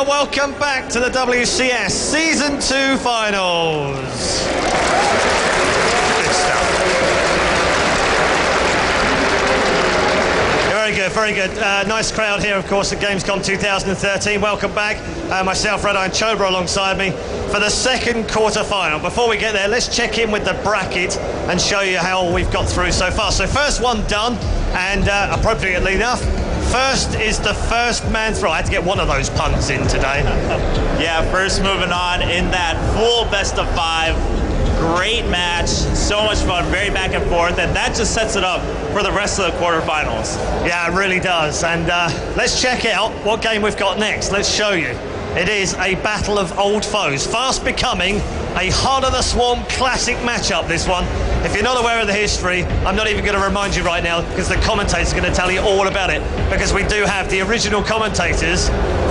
NaNiwa, welcome back to the WCS Season 2 Finals. Good stuff. Very good, very good. Nice crowd here, of course, at Gamescom 2013. Welcome back. Myself, Red Eye, and Chobra alongside me for the second quarter-final. Before we get there, let's check in with the bracket and show you how we've got through so far. So first one done, and appropriately enough, first is the first man through. I had to get one of those puns in today. Yeah, first moving on in that full best of 5. Great match, so much fun, very back and forth, and that just sets it up for the rest of the quarterfinals. Yeah, it really does. And let's check out what game we've got next. Let's show you. It is a battle of old foes, fast becoming a Heart of the Swarm classic matchup, this one. If you're not aware of the history, I'm not even going to remind you right now because the commentators are going to tell you all about it, because we do have the original commentators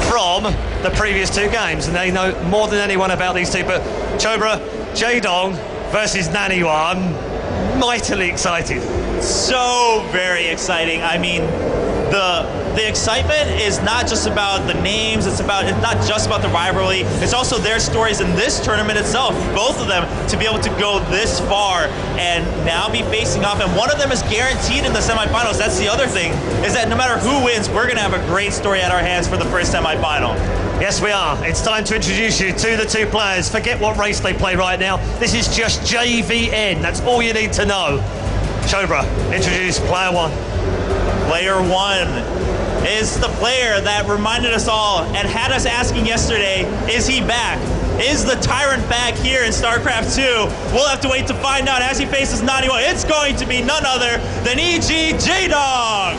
from the previous 2 games, and they know more than anyone about these two. But Chobra, Jaedong versus NaNiwa. I'm mightily excited. So very exciting. I mean, the excitement is not just about the names, it's not just about the rivalry, it's also their stories in this tournament itself, both of them, to be able to go this far and now be facing off, and one of them is guaranteed in the semifinals. That's the other thing, is that no matter who wins, we're going to have a great story at our hands for the first semifinal. Yes, we are. It's time to introduce you to the 2 players. Forget what race they play right now. This is just JVN. That's all you need to know. Chobra, introduce player 1. Player 1 is the player that reminded us all and had us asking yesterday, is he back? Is the Tyrant back here in StarCraft 2? We'll have to wait to find out as he faces NaNiwa. It's going to be none other than EG Jaedong.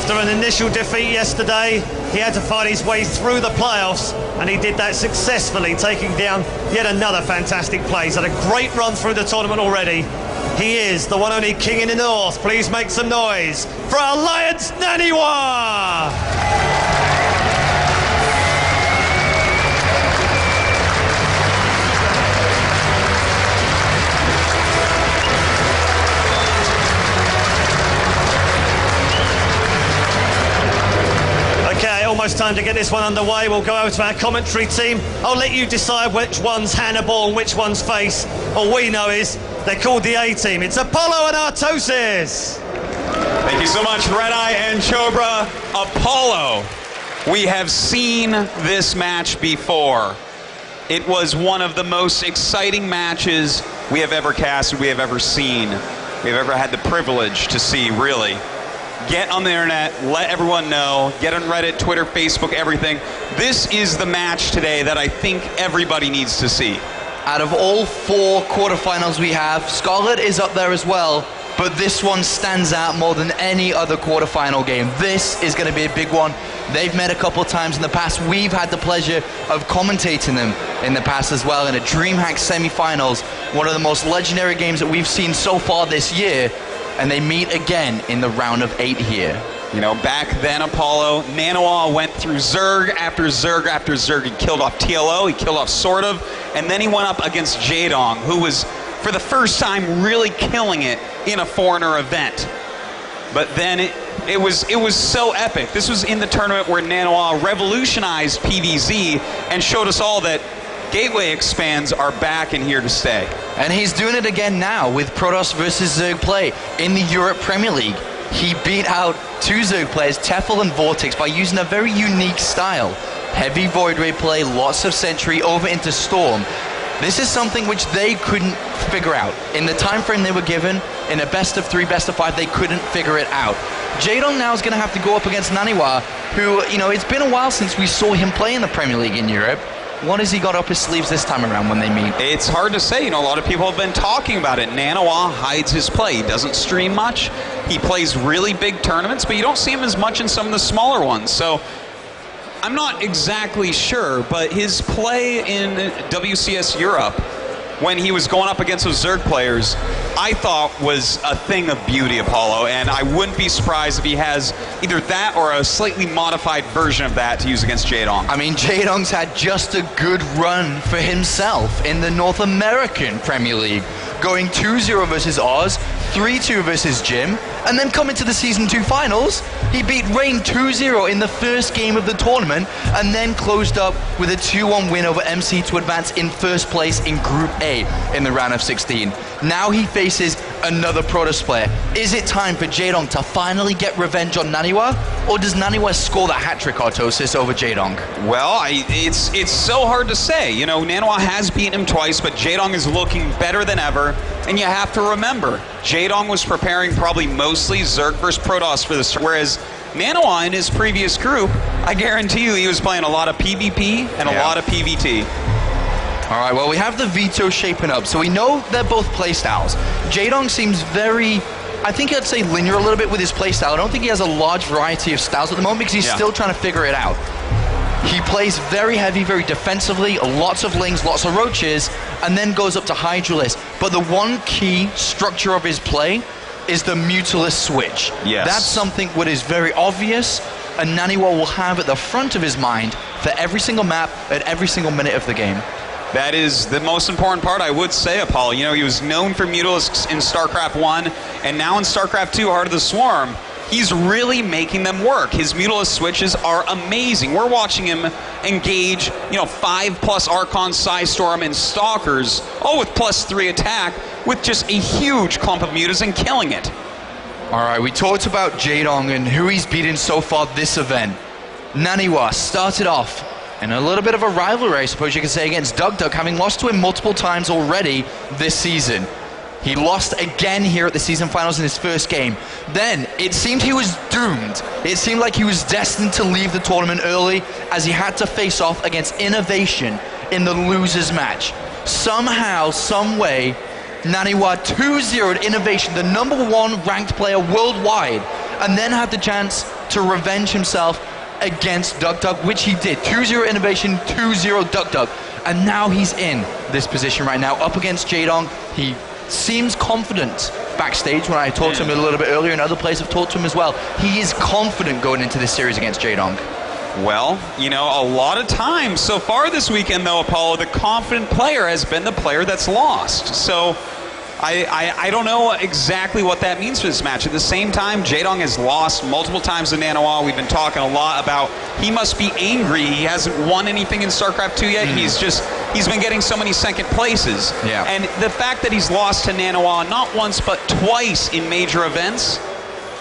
After an initial defeat yesterday, he had to fight his way through the playoffs, and he did that successfully, taking down yet another fantastic play. He's had a great run through the tournament already. He is the one only king in the north. Please make some noise for Alliance NaNiwa! Okay, almost time to get this one underway. We'll go over to our commentary team. I'll let you decide which one's Hannibal and which one's Face. All we know is they're called the A-Team. It's Apollo and Artosis. Thank you so much, Red Eye and Chobra. Apollo, we have seen this match before. It was one of the most exciting matches we have ever casted, we have ever seen. We have ever had the privilege to see, really. Get on the internet, let everyone know, get on Reddit, Twitter, Facebook, everything. This is the match today that I think everybody needs to see. Out of all 4 quarterfinals we have, Scarlet is up there as well, but this one stands out more than any other quarterfinal game. This is going to be a big one. They've met a couple times in the past. We've had the pleasure of commentating them in the past as well in a DreamHack semifinals, one of the most legendary games that we've seen so far this year. And they meet again in the round of 8 here. You know, back then, Apollo, NaNiwa went through Zerg after Zerg after Zerg. He killed off TLO, he killed off Sort of, and then he went up against Jaedong, who was, for the first time, really killing it in a foreigner event. But then it was so epic. This was in the tournament where NaNiwa revolutionized PvZ and showed us all that Gateway expands are back and here to stay. And he's doing it again now with Protoss versus Zerg play in the Europe Premier League. He beat out 2 Zerg players, Tefl and Vortex, by using a very unique style. Heavy Void Ray play, lots of Sentry over into Storm. This is something which they couldn't figure out. In the time frame they were given, in a best of 3, best of 5, they couldn't figure it out. Jaedong now is going to have to go up against NaNiwa, who, you know, it's been a while since we saw him play in the Premier League in Europe. What has he got up his sleeves this time around when they meet? It's hard to say. You know, a lot of people have been talking about it. NaNiwa hides his play. He doesn't stream much. He plays really big tournaments, but you don't see him as much in some of the smaller ones. So I'm not exactly sure, but his play in WCS Europe when he was going up against those Zerg players, I thought was a thing of beauty, Apollo, and I wouldn't be surprised if he has either that or a slightly modified version of that to use against Jaedong. I mean, Jaedong's had just a good run for himself in the North American Premier League, going 2-0 versus Oz, 3-2 versus Jim, and then coming to the Season 2 finals, he beat Rain 2-0 in the first game of the tournament, and then closed up with a 2-1 win over MC to advance in first place in Group A in the round of 16. Now he faces another Protoss player. Is it time for Jaedong to finally get revenge on NaNiwa, or does NaNiwa score the hat-trick Artosis over Jaedong? Well, it's so hard to say. You know, NaNiwa has beaten him twice, but Jaedong is looking better than ever. And you have to remember, Jaedong was preparing probably mostly Zerg versus Protoss for this, whereas NaNiwa in his previous group, I guarantee you he was playing a lot of PvP and a lot of PvT. All right, well, we have the veto shaping up, so we know they're both playstyles. Jaedong seems very, I think I'd say linear a little bit with his playstyle. I don't think he has a large variety of styles at the moment because he's still trying to figure it out. He plays very heavy, very defensively, lots of lings, lots of roaches, and then goes up to Hydralisk. But the one key structure of his play is the Mutalisk switch. Yes. That's something that is very obvious, and NaNiwa will have at the front of his mind for every single map at every single minute of the game. That is the most important part, I would say, Apollo. You know, he was known for Mutalisks in StarCraft 1, and now in StarCraft 2, Heart of the Swarm, he's really making them work. His Mutalisk switches are amazing. We're watching him engage, 5+ Archon, Psystorm, and Stalkers, all with +3 attack, with just a huge clump of mutas and killing it. All right, we talked about Jaedong and who he's beaten so far this event. NaNiwa started off in a little bit of a rivalry, I suppose you could say, against DugDug, having lost to him multiple times already this season. He lost again here at the season finals in his first game. Then, it seemed he was doomed. It seemed like he was destined to leave the tournament early as he had to face off against Innovation in the losers match. Somehow, some way, NaNiwa 2-0'd Innovation, the #1 ranked player worldwide, and then had the chance to revenge himself against DugDug, which he did. 2-0 Innovation, 2-0 DugDug. And now he's in this position right now, up against Jaedong. He seems confident backstage when I talked to him a little bit earlier, and other players have talked to him as well. He is confident going into this series against Jaedong. Well, a lot of times so far this weekend, though, Apollo, the confident player has been the player that's lost. So I don't know exactly what that means for this match. At the same time, Jaedong has lost multiple times to NaNiwa. We've been talking a lot about he must be angry. He hasn't won anything in StarCraft 2 yet. He's been getting so many second places. Yeah. And the fact that he's lost to NaNiwa not once but twice in major events,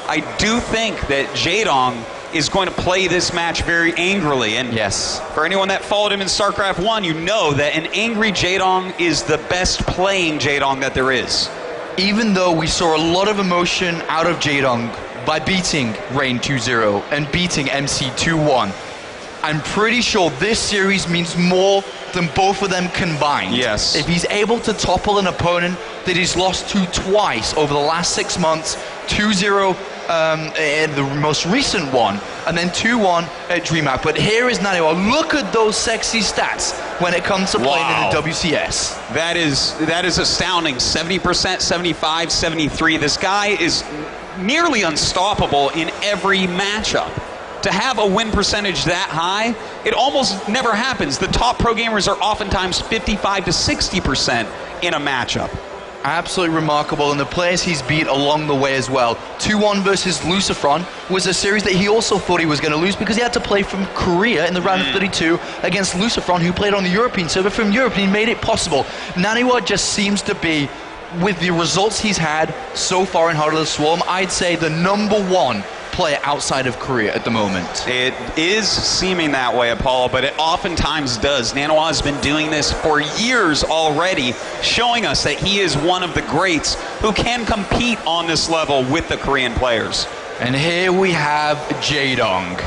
I do think that Jaedong is going to play this match very angrily. And yes, for anyone that followed him in StarCraft 1, you know that an angry Jaedong is the best playing Jaedong that there is. Even though we saw a lot of emotion out of Jaedong by beating Rain 2-0 and beating MC 2-1, I'm pretty sure this series means more than both of them combined. Yes. If he's able to topple an opponent that he's lost to twice over the last 6 months, 2-0 in the most recent one, and then 2-1 at DreamHack. But here is NaNiwa. Look at those sexy stats when it comes to playing in the WCS. That is astounding. 70%, 75, 73. This guy is nearly unstoppable in every matchup. To have a win percentage that high, it almost never happens. The top pro gamers are oftentimes 55 to 60% in a matchup. Absolutely remarkable, and the players he's beat along the way as well. 2-1 versus Lucifron was a series that he also thought he was going to lose because he had to play from Korea in the round of 32 against Lucifron, who played on the European server from Europe, and he made it possible. NaNiwa just seems to be, with the results he's had so far in Heart of the Swarm, I'd say the #1 player outside of Korea at the moment. It is seeming that way, Apollo, but it oftentimes does. NaNiwa has been doing this for years already, showing us that he is one of the greats who can compete on this level with the Korean players. And here we have Jaedong.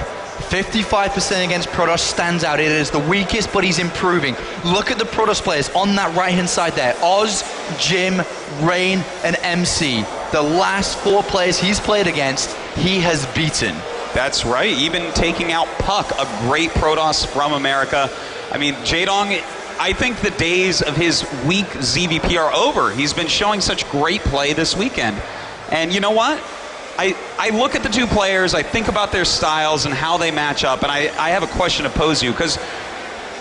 55% against Protoss stands out. It is the weakest, but he's improving. Look at the Protoss players on that right-hand side there. Oz, Jim, Rain, and MC. The last 4 players he's played against, he has beaten. That's right. Even taking out Puck, a great Protoss from America. I mean, Jaedong, I think the days of his weak ZVP are over. He's been showing such great play this weekend. And you know what? I look at the two players, I think about their styles and how they match up, and I have a question to pose you, because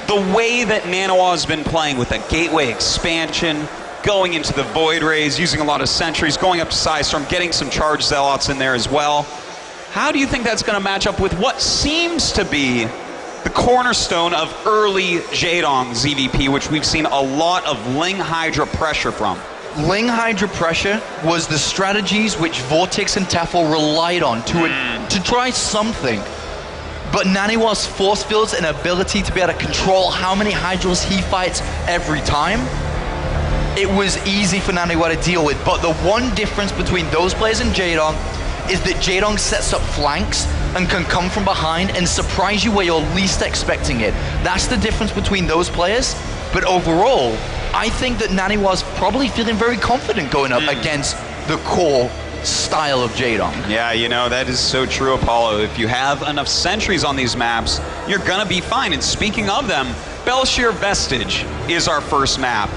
the way that NaNiwa has been playing with that gateway expansion, going into the Void Rays, using a lot of sentries, going up to Psystorm, getting some charge zealots in there as well. How do you think that's going to match up with what seems to be the cornerstone of early Jaedong ZVP, which we've seen a lot of Ling Hydra pressure from? Ling Hydra pressure was the strategies which Vortex and Tefl relied on to try something. But NaNiwa's force fields and ability to be able to control how many Hydras he fights every time, it was easy for NaNiwa to deal with. But the one difference between those players and Jaedong is that Jaedong sets up flanks and can come from behind and surprise you where you're least expecting it. That's the difference between those players. But overall, I think that NaNiwa's probably feeling very confident going up against the core style of Jaedong. Yeah, you know, that is so true, Apollo. If you have enough sentries on these maps, you're gonna be fine. And speaking of them, Belshir Vestige is our first map.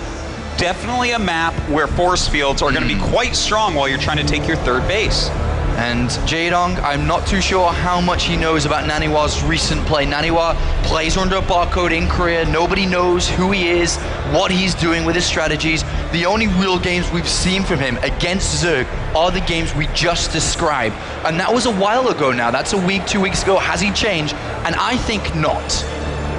Definitely a map where force fields are gonna be quite strong while you're trying to take your third base. And Jaedong, I'm not too sure how much he knows about NaNiwa's recent play. NaNiwa plays under a barcode in Korea. Nobody knows who he is, what he's doing with his strategies. The only real games we've seen from him against Zerg are the games we just described. And that was a while ago now. That's a week, 2 weeks ago. Has he changed? And I think not.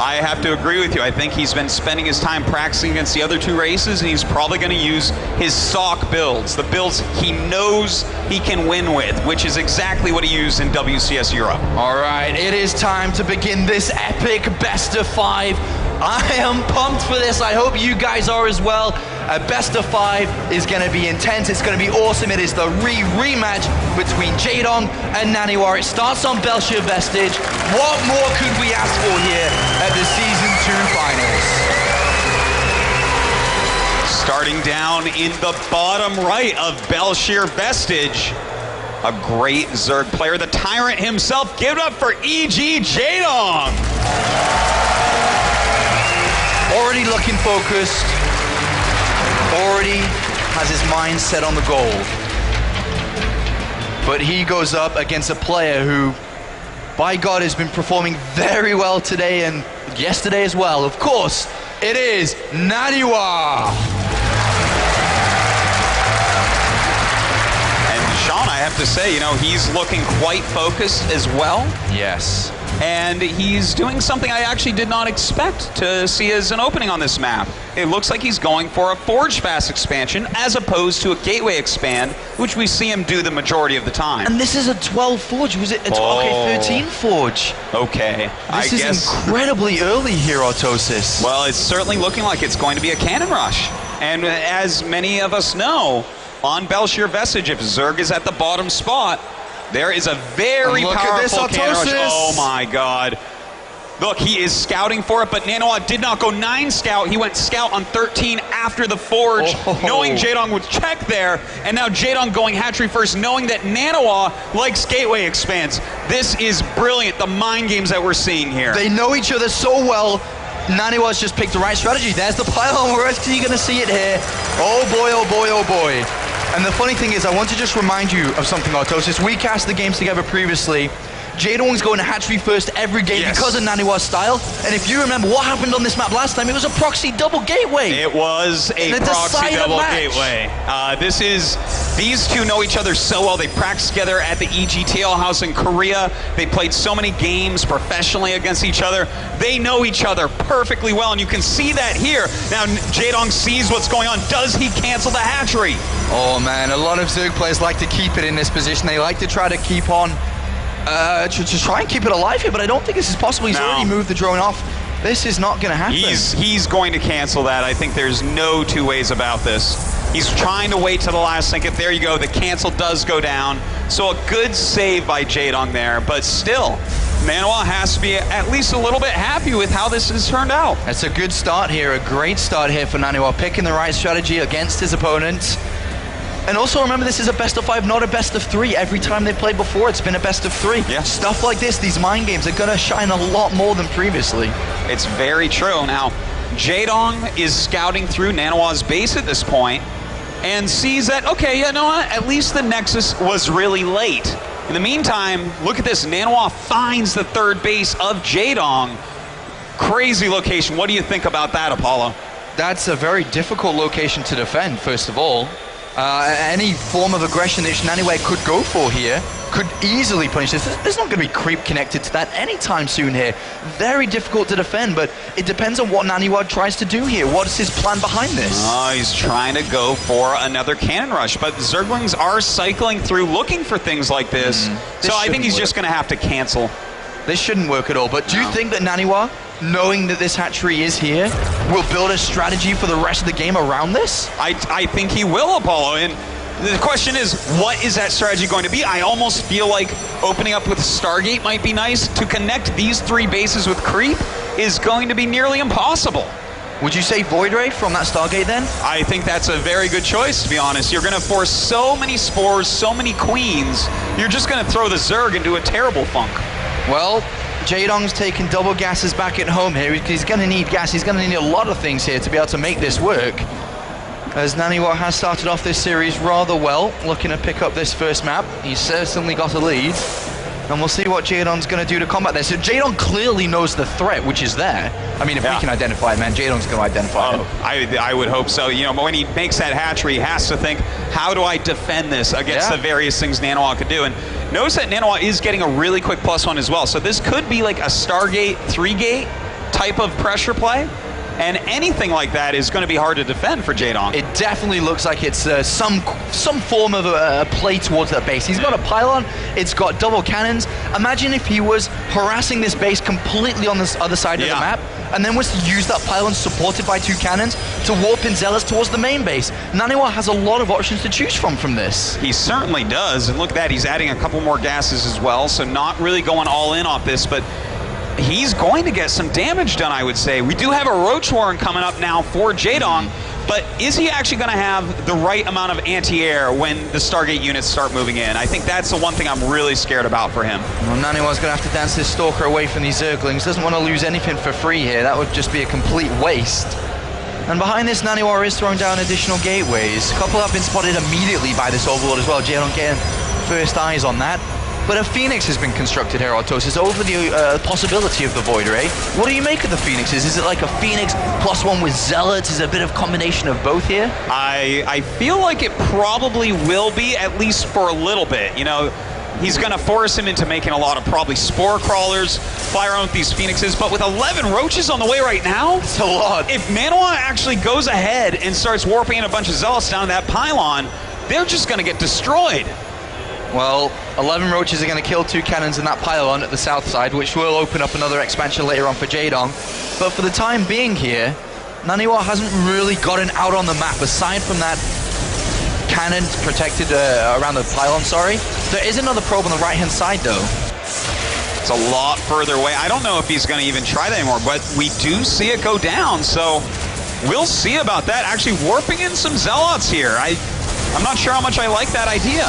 I have to agree with you. I think he's been spending his time practicing against the other two races, and he's probably going to use his stock builds, the builds he knows he can win with, which is exactly what he used in WCS Europe. All right, it is time to begin this epic best of 5. I am pumped for this. I hope you guys are as well. A best of 5 is going to be intense. It's going to be awesome. It is the rematch between Jaedong and NaNiwa. It starts on Belshir Vestige. What more could we ask for here at the Season 2 Finals? Starting down in the bottom right of Belshir Vestige, a great Zerg player, the Tyrant himself. Give it up for EG Jaedong. Already looking focused. Already has his mind set on the goal. But he goes up against a player who, by God, has been performing very well today and yesterday as well. Of course, it is NaNiwa. And Sean, I have to say, you know, he's looking quite focused as well. Yes. And he's doing something I actually did not expect to see as an opening on this map. It looks like he's going for a Forge Fast expansion as opposed to a Gateway expand, which we see him do the majority of the time. And this is a 12 Forge. Was it a 13 Forge? Okay. This is incredibly early here, Autosis. Well, it's certainly looking like it's going to be a cannon rush. And as many of us know, on Belshir Vestige, if Zerg is at the bottom spot, there is a very powerful cannon rush. Oh my God. Look, he is scouting for it, but NaNiwa did not go 9 scout. He went scout on 13 after the Forge, knowing Jaedong would check there. And now Jaedong going hatchery first, knowing that NaNiwa likes Gateway expands. This is brilliant, the mind games that we're seeing here. They know each other so well. NaNiwa's just picked the right strategy. There's the pylon. Where else are you going to see it here? Oh boy, oh boy, oh boy. And the funny thing is, I want to just remind you of something, Autosis. We cast the games together previously. Jaedong's going to hatchery first every game because of NaNiwa's style. And if you remember what happened on this map last time, it was a proxy double gateway. It was a proxy double gateway. These two know each other so well. They practiced together at the EGTL house in Korea. They played so many games professionally against each other. They know each other perfectly well, and you can see that here. Now Jaedong sees what's going on. Does he cancel the hatchery? Oh man, a lot of Zerg players like to keep it in this position. They like to try to keep on to try and keep it alive here, but I don't think this is possible. He's already moved the drone off. This is not going to happen. He's going to cancel that. I think there's no two ways about this. He's trying to wait to the last second. There you go. The cancel does go down. So a good save by Jaedong there, but still, NaNiwa has to be at least a little bit happy with how this has turned out. It's a good start here, a great start here for NaNiwa, picking the right strategy against his opponent. And also remember, this is a best of 5, not a best of 3. Every time they played before, it's been a best of 3. Yeah. Stuff like this, these mind games, are going to shine a lot more than previously. It's very true. Now, Jaedong is scouting through NaNiwa's base at this point and sees that, okay, you know what, at least the Nexus was really late. In the meantime, look at this, NaNiwa finds the third base of Jaedong. Crazy location. What do you think about that, Apollo? That's a very difficult location to defend, first of all. Any form of aggression that NaNiwa could go for here could easily punish this. There's not going to be creep connected to that anytime soon here. Very difficult to defend, but it depends on what NaNiwa tries to do here. What is his plan behind this? Oh, he's trying to go for another cannon rush, but Zerglings are cycling through looking for things like this. So I think he's just going to have to cancel. This shouldn't work at all, but do you think that NaNiwa, knowing that this hatchery is here, will build a strategy for the rest of the game around this? I think he will, Apollo, and the question is, what is that strategy going to be? I almost feel like opening up with Stargate might be nice. To connect these 3 bases with creep is going to be nearly impossible. Would you say Void Ray from that Stargate then? I think that's a very good choice, to be honest. You're going to force so many spores, so many queens, you're just going to throw the Zerg into a terrible funk. Well, Jaedong's taking double gases back at home here. He's going to need gas. He's going to need a lot of things here to be able to make this work. As NaNiwa has started off this series rather well, looking to pick up this first map. He's certainly got a lead. And we'll see what Jaedong's going to do to combat this. So Jaedong clearly knows the threat, which is there. I mean, if we can identify it, man, Jaedong's going to identify it. I would hope so. You know, when he makes that hatchery, he has to think, how do I defend this against the various things NaNiwa could do? And notice that NaNiwa is getting a really quick +1 as well. So this could be like a Stargate 3-gate type of pressure play. And anything like that is going to be hard to defend for Jaedong. It definitely looks like it's some form of a play towards that base. He's got a pylon, it's got double cannons. Imagine if he was harassing this base completely on this other side of the map, and then was to use that pylon supported by 2 cannons to warp in Zealots towards the main base. NaNiwa has a lot of options to choose from this. He certainly does, and look at that, he's adding a couple more gases as well, so not really going all in off this, but he's going to get some damage done, I would say. We do have a Roach Warren coming up now for Jaedong, but is he actually going to have the right amount of anti-air when the Stargate units start moving in? I think that's the one thing I'm really scared about for him. Well, NaNiwa's going to have to dance this Stalker away from these Zerglings. Doesn't want to lose anything for free here. That would just be a complete waste. And behind this, NaNiwa is throwing down additional gateways. A couple have been spotted immediately by this Overlord as well. Jaedong getting first eyes on that. But a Phoenix has been constructed here, Autosis, over the possibility of the Void Ray. What do you make of the Phoenixes? Is it like a Phoenix +1 with Zealots? Is it a bit of combination of both here? I feel like it probably will be, at least for a little bit. You know, he's going to force him into making a lot of probably Spore Crawlers, fire on with these Phoenixes, but with 11 Roaches on the way right now, it's a lot. If NaNiwa actually goes ahead and starts warping in a bunch of Zealots down that pylon, they're just going to get destroyed. Well, 11 Roaches are going to kill 2 cannons in that pylon at the south side, which will open up another expansion later on for Jaedong. But for the time being here, NaNiwa hasn't really gotten out on the map, aside from that cannon protected around the pylon, sorry. There is another probe on the right-hand side, though. It's a lot further away. I don't know if he's going to even try that anymore, but we do see it go down, so we'll see about that. Actually warping in some Zealots here. I'm not sure how much I like that idea.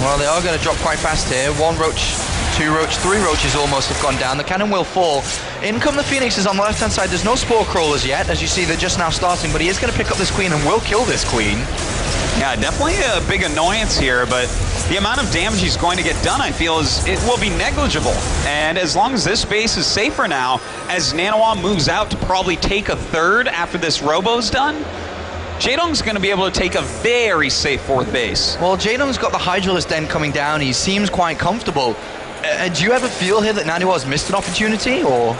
Well, they are going to drop quite fast here. 1 Roach, 2 Roach, 3 Roaches almost have gone down. The cannon will fall. In come the Phoenixes on the left-hand side. There's no Spore Crawlers yet. As you see, they're just now starting, but he is going to pick up this Queen and will kill this Queen. Yeah, definitely a big annoyance here, but the amount of damage he's going to get done, I feel, it will be negligible. And as long as this base is safer now, as NaNiwa moves out to probably take a third after this Robo's done, Jaedong's going to be able to take a very safe 4th base. Well, Jaedong's got the Hydralisk Den coming down. He seems quite comfortable. Do you ever feel here that NaNiwa's missed an opportunity, or?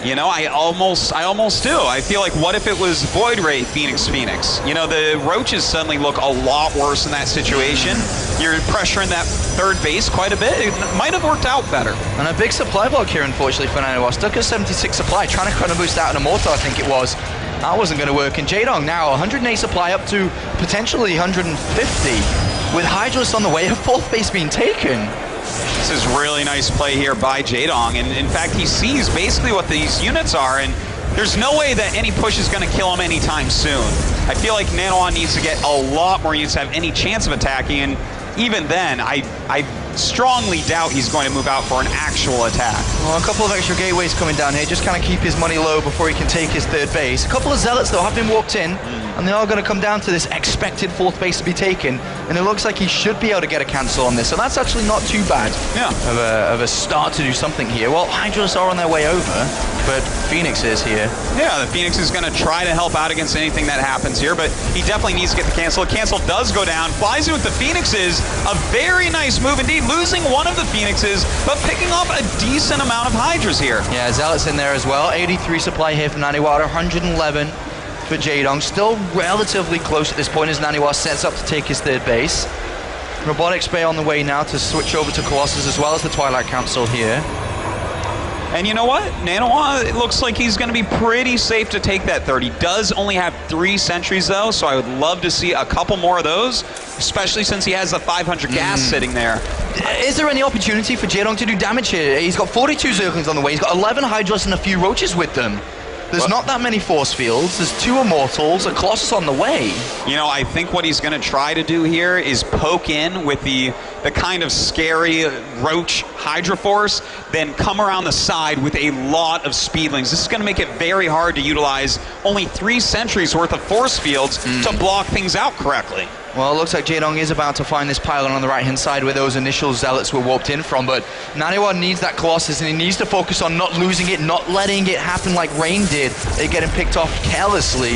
You know, I almost do. I feel like, what if it was Void Ray Phoenix? You know, the Roaches suddenly look a lot worse in that situation. You're pressuring that 3rd base quite a bit. It might have worked out better. And a big supply block here, unfortunately, for NaNiwa. Stuck at 76 supply, trying to chrono boost out an Immortal, I think it was. That wasn't going to work. And Jaedong now 108 supply up to potentially 150. With Hydralisk on the way, a 4th base being taken. This is really nice play here by Jaedong, and in fact he sees basically what these units are, and there's no way that any push is going to kill him anytime soon. I feel like NaNiwa needs to get a lot more units to have any chance of attacking, and even then, I strongly doubt he's going to move out for an actual attack. Well, a couple of extra gateways coming down here, just kind of keep his money low before he can take his third base. A couple of zealots, though, have been walked in, and they are going to come down to this expected fourth base to be taken, and it looks like he should be able to get a cancel on this, so that's actually not too bad of a start to do something here. Well, Hydralisk are on their way over, but Phoenix is here. Yeah, the Phoenix is going to try to help out against anything that happens here, but he definitely needs to get the cancel. The cancel does go down. Flies in with the Phoenixes. A very nice move indeed, losing one of the Phoenixes, but picking up a decent amount of Hydras here. Yeah, Zealot's in there as well. 83 supply here for NaNiwa, 111 for Jaedong. Still relatively close at this point as NaNiwa sets up to take his third base. Robotics Bay on the way now to switch over to Colossus as well as the Twilight Council here. And you know what? NaNiwa, it looks like he's going to be pretty safe to take that third. He does only have 3 sentries, though, so I would love to see a couple more of those, especially since he has the 500 gas sitting there. Is there any opportunity for Jaedong to do damage here? He's got 42 Zerglings on the way. He's got 11 Hydras and a few Roaches with them. There's not that many force fields. There's 2 Immortals, a Colossus on the way. You know, I think what he's going to try to do here is poke in with the kind of scary Roach Hydra Force, then come around the side with a lot of Speedlings. This is going to make it very hard to utilize only 3 sentries worth of force fields to block things out correctly. Well, it looks like Jaedong is about to find this pylon on the right-hand side where those initial Zealots were warped in from, but NaNiwa needs that Colossus, and he needs to focus on not losing it, not letting it happen like Rain did. They get him picked off carelessly,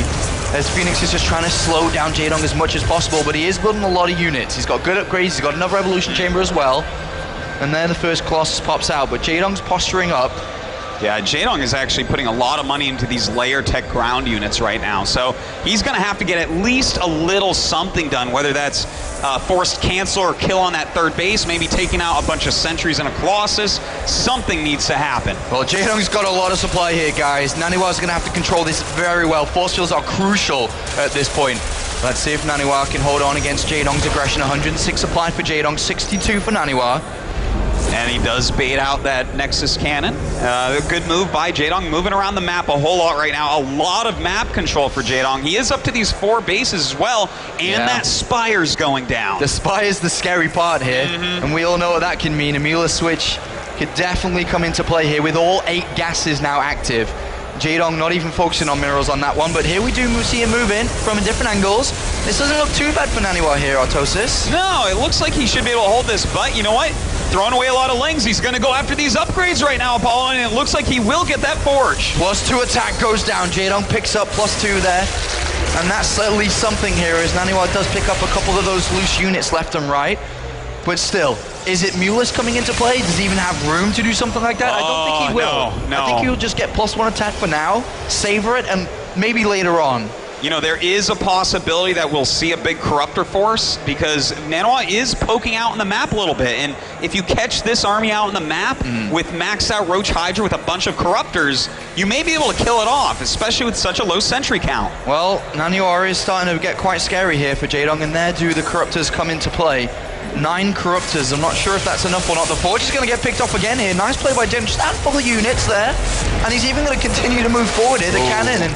as Phoenix is just trying to slow down Jaedong as much as possible, but he is building a lot of units. He's got good upgrades, he's got another Evolution Chamber as well, and then the first Colossus pops out, but Jaedong's posturing up. Yeah, Jaedong is actually putting a lot of money into these layer tech ground units right now. So he's going to have to get at least a little something done, whether that's forced cancel or kill on that third base, maybe taking out a bunch of sentries and a Colossus. Something needs to happen. Well, Jaedong's got a lot of supply here, guys. NaNiwa's going to have to control this very well. Force fields are crucial at this point. Let's see if NaNiwa can hold on against Jaedong's aggression. 106 supply for Jaedong, 62 for NaNiwa. And he does bait out that Nexus cannon. A good move by Jaedong, moving around the map a whole lot right now. A lot of map control for Jaedong. He is up to these 4 bases as well, and that Spire's going down. The Spire is the scary part here, and we all know what that can mean. Emula Switch could definitely come into play here with all 8 gases now active. Jaedong not even focusing on minerals on that one, but here we do see him move in from different angles. This doesn't look too bad for NaNiwa here, Artosis. No, it looks like he should be able to hold this, but you know what? Throwing away a lot of lings. He's going to go after these upgrades right now, Apollo, and it looks like he will get that forge. +2 attack goes down. Jaedong picks up +2 there. And that's at least something here, as NaNiwa does pick up a couple of those loose units left and right. But still, is it Mulus coming into play? Does he even have room to do something like that? I don't think he will. No. I think he'll just get +1 attack for now, savor it, and maybe later on. You know, there is a possibility that we'll see a big Corruptor force, because NaNiwa is poking out in the map a little bit, and if you catch this army out in the map with maxed out Roach Hydra with a bunch of Corruptors, you may be able to kill it off, especially with such a low sentry count. Well, NaNiwa is starting to get quite scary here for Jaedong, and there do the Corruptors come into play. 9 Corruptors. I'm not sure if that's enough or not. The Forge is going to get picked off again here. Nice play by Jaedong. Just a handful of units there. And he's even going to continue to move forward here. The cannon and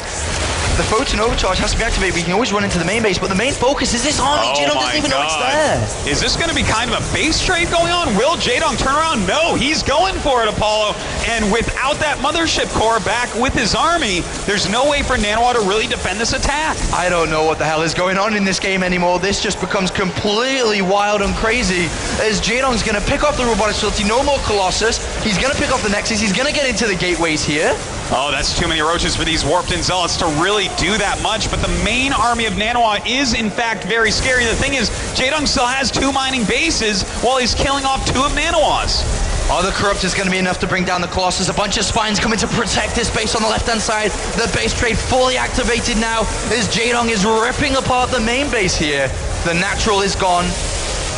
the Photon Overcharge has to be activated. We can always run into the main base, but the main focus is this army. Jaedong doesn't even know it's there. Is this going to be kind of a base trade going on? Will Jaedong turn around? No, he's going for it, Apollo. And without that Mothership Core back with his army, there's no way for NaNiwa to really defend this attack. I don't know what the hell is going on in this game anymore. This just becomes completely wild and crazy as Jaedong's going to pick up the Robotics Facility. No more Colossus. He's going to pick up the Nexus. He's going to get into the gateways here. Oh, that's too many Roaches for these Warped-in Zealots to really do that much, but the main army of NaNiwa is, in fact, very scary. The thing is, Jaedong still has 2 mining bases while he's killing off 2 of NaNiwa's. Oh, the Corrupt is going to be enough to bring down the Colossus. A bunch of Spines coming to protect this base on the left-hand side. The base trade fully activated now as Jaedong is ripping apart the main base here. The natural is gone.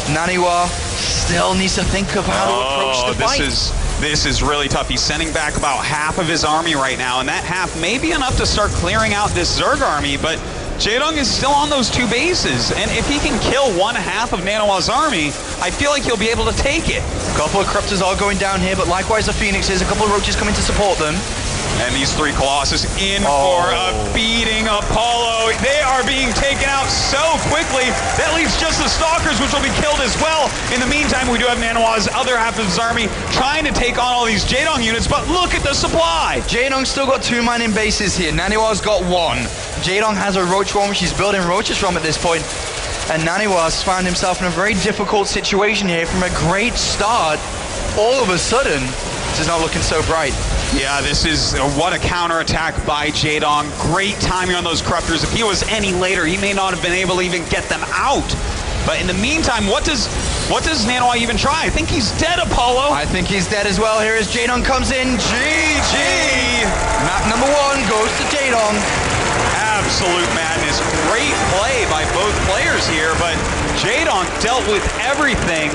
NaNiwa still needs to think of how to approach the fight. This is really tough. He's sending back about half of his army right now, and that half may be enough to start clearing out this Zerg army, but Jaedong is still on those 2 bases, and if he can kill 1/2 of NaNiwa's army, I feel like he'll be able to take it. A couple of Corruptors are going down here, but likewise the Phoenixes, a couple of Roaches coming to support them. And these three Colossus in for a beating. Apollo, they are being taken out so quickly. That leaves just the Stalkers, which will be killed as well. In the meantime, we do have NaNiwa's other half of his army trying to take on all these Jaedong units, but look at the supply. Jaedong's still got 2 mining bases here. NaNiwa's got 1. Jaedong has a roach farm, which he's building roaches from at this point. And NaNiwa's found himself in a very difficult situation here. From a great start, all of a sudden, this is not looking so bright. Yeah, this is what a counterattack by Jaedong. Great timing on those Corruptors. If he was any later, he may not have been able to even get them out. But in the meantime, what does NaNiwa even try? I think he's dead, Apollo. I think he's dead as well. Here as Jaedong comes in. GG! Map number 1 goes to Jaedong. Absolute madness. Great play by both players here, but Jaedong dealt with everything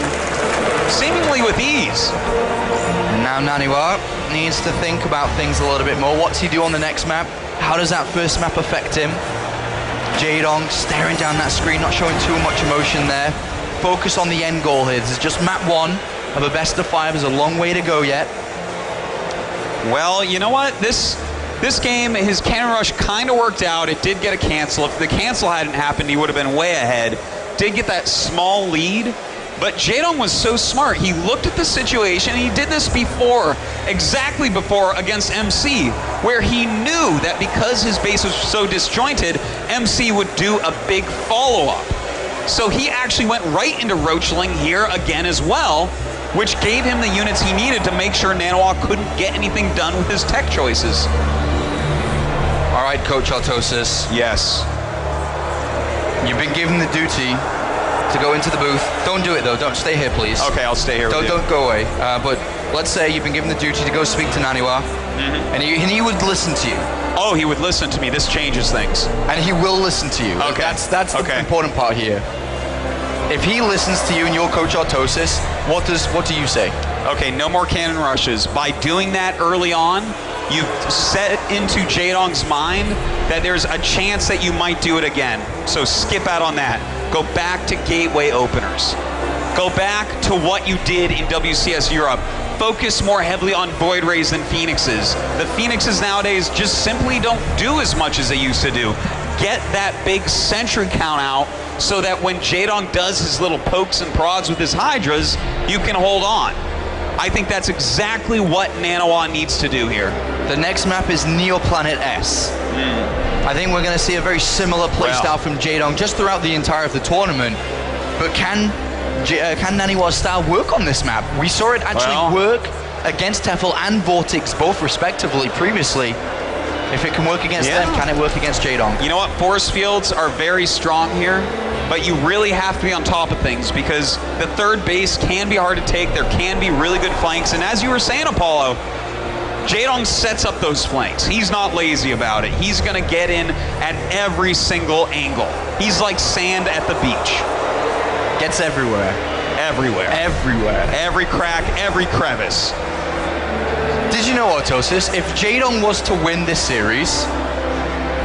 seemingly with ease. And now NaNiwa needs to think about things a little bit more. What's he do on the next map? How does that first map affect him? Jaedong staring down that screen, not showing too much emotion there. Focus on the end goal here. This is just map 1 of a best of 5. There's a long way to go yet. Well, you know what? This game, his cannon rush kind of worked out. It did get a cancel. If the cancel hadn't happened, he would have been way ahead. Did get that small lead. But Jaedong was so smart. He looked at the situation. He did this before, exactly before against MC, where he knew that because his base was so disjointed, MC would do a big follow-up. So he actually went right into Roachling here again as well, which gave him the units he needed to make sure NaNiwa couldn't get anything done with his tech choices. All right, Coach Artosis. Yes. You've been given the duty to go into the booth. Don't do it though. Don't stay here, please. Okay, I'll stay here with you. Don't go away. But let's say you've been given the duty to go speak to NaNiwa, and he would listen to you. Oh, he would listen to me. This changes things. And he will listen to you. Okay. That's the important part here. If he listens to you and you're Coach Artosis, what do you say? Okay, no more cannon rushes. By doing that early on, you've set into Jaedong's mind that there's a chance that you might do it again. So skip out on that. Go back to gateway openers. Go back to what you did in WCS Europe. Focus more heavily on Void Rays than Phoenixes. The Phoenixes nowadays just simply don't do as much as they used to do. Get that big sentry count out so that when Jaedong does his little pokes and prods with his Hydras, you can hold on. I think that's exactly what NaNiwa needs to do here. The next map is Neoplanet S. I think we're going to see a very similar playstyle from Jaedong just throughout the entire of the tournament. But can NaNiwa's style work on this map? We saw it actually work against Tefl and Vortex, both respectively, previously. If it can work against them, can it work against Jaedong? You know what? Force fields are very strong here, but you really have to be on top of things because the third base can be hard to take. There can be really good flanks. And as you were saying, Apollo, Jaedong sets up those flanks. He's not lazy about it. He's going to get in at every single angle. He's like sand at the beach. Gets everywhere. Everywhere. Everywhere. Every crack, every crevice. Did you know, Artosis, if Jaedong was to win this series,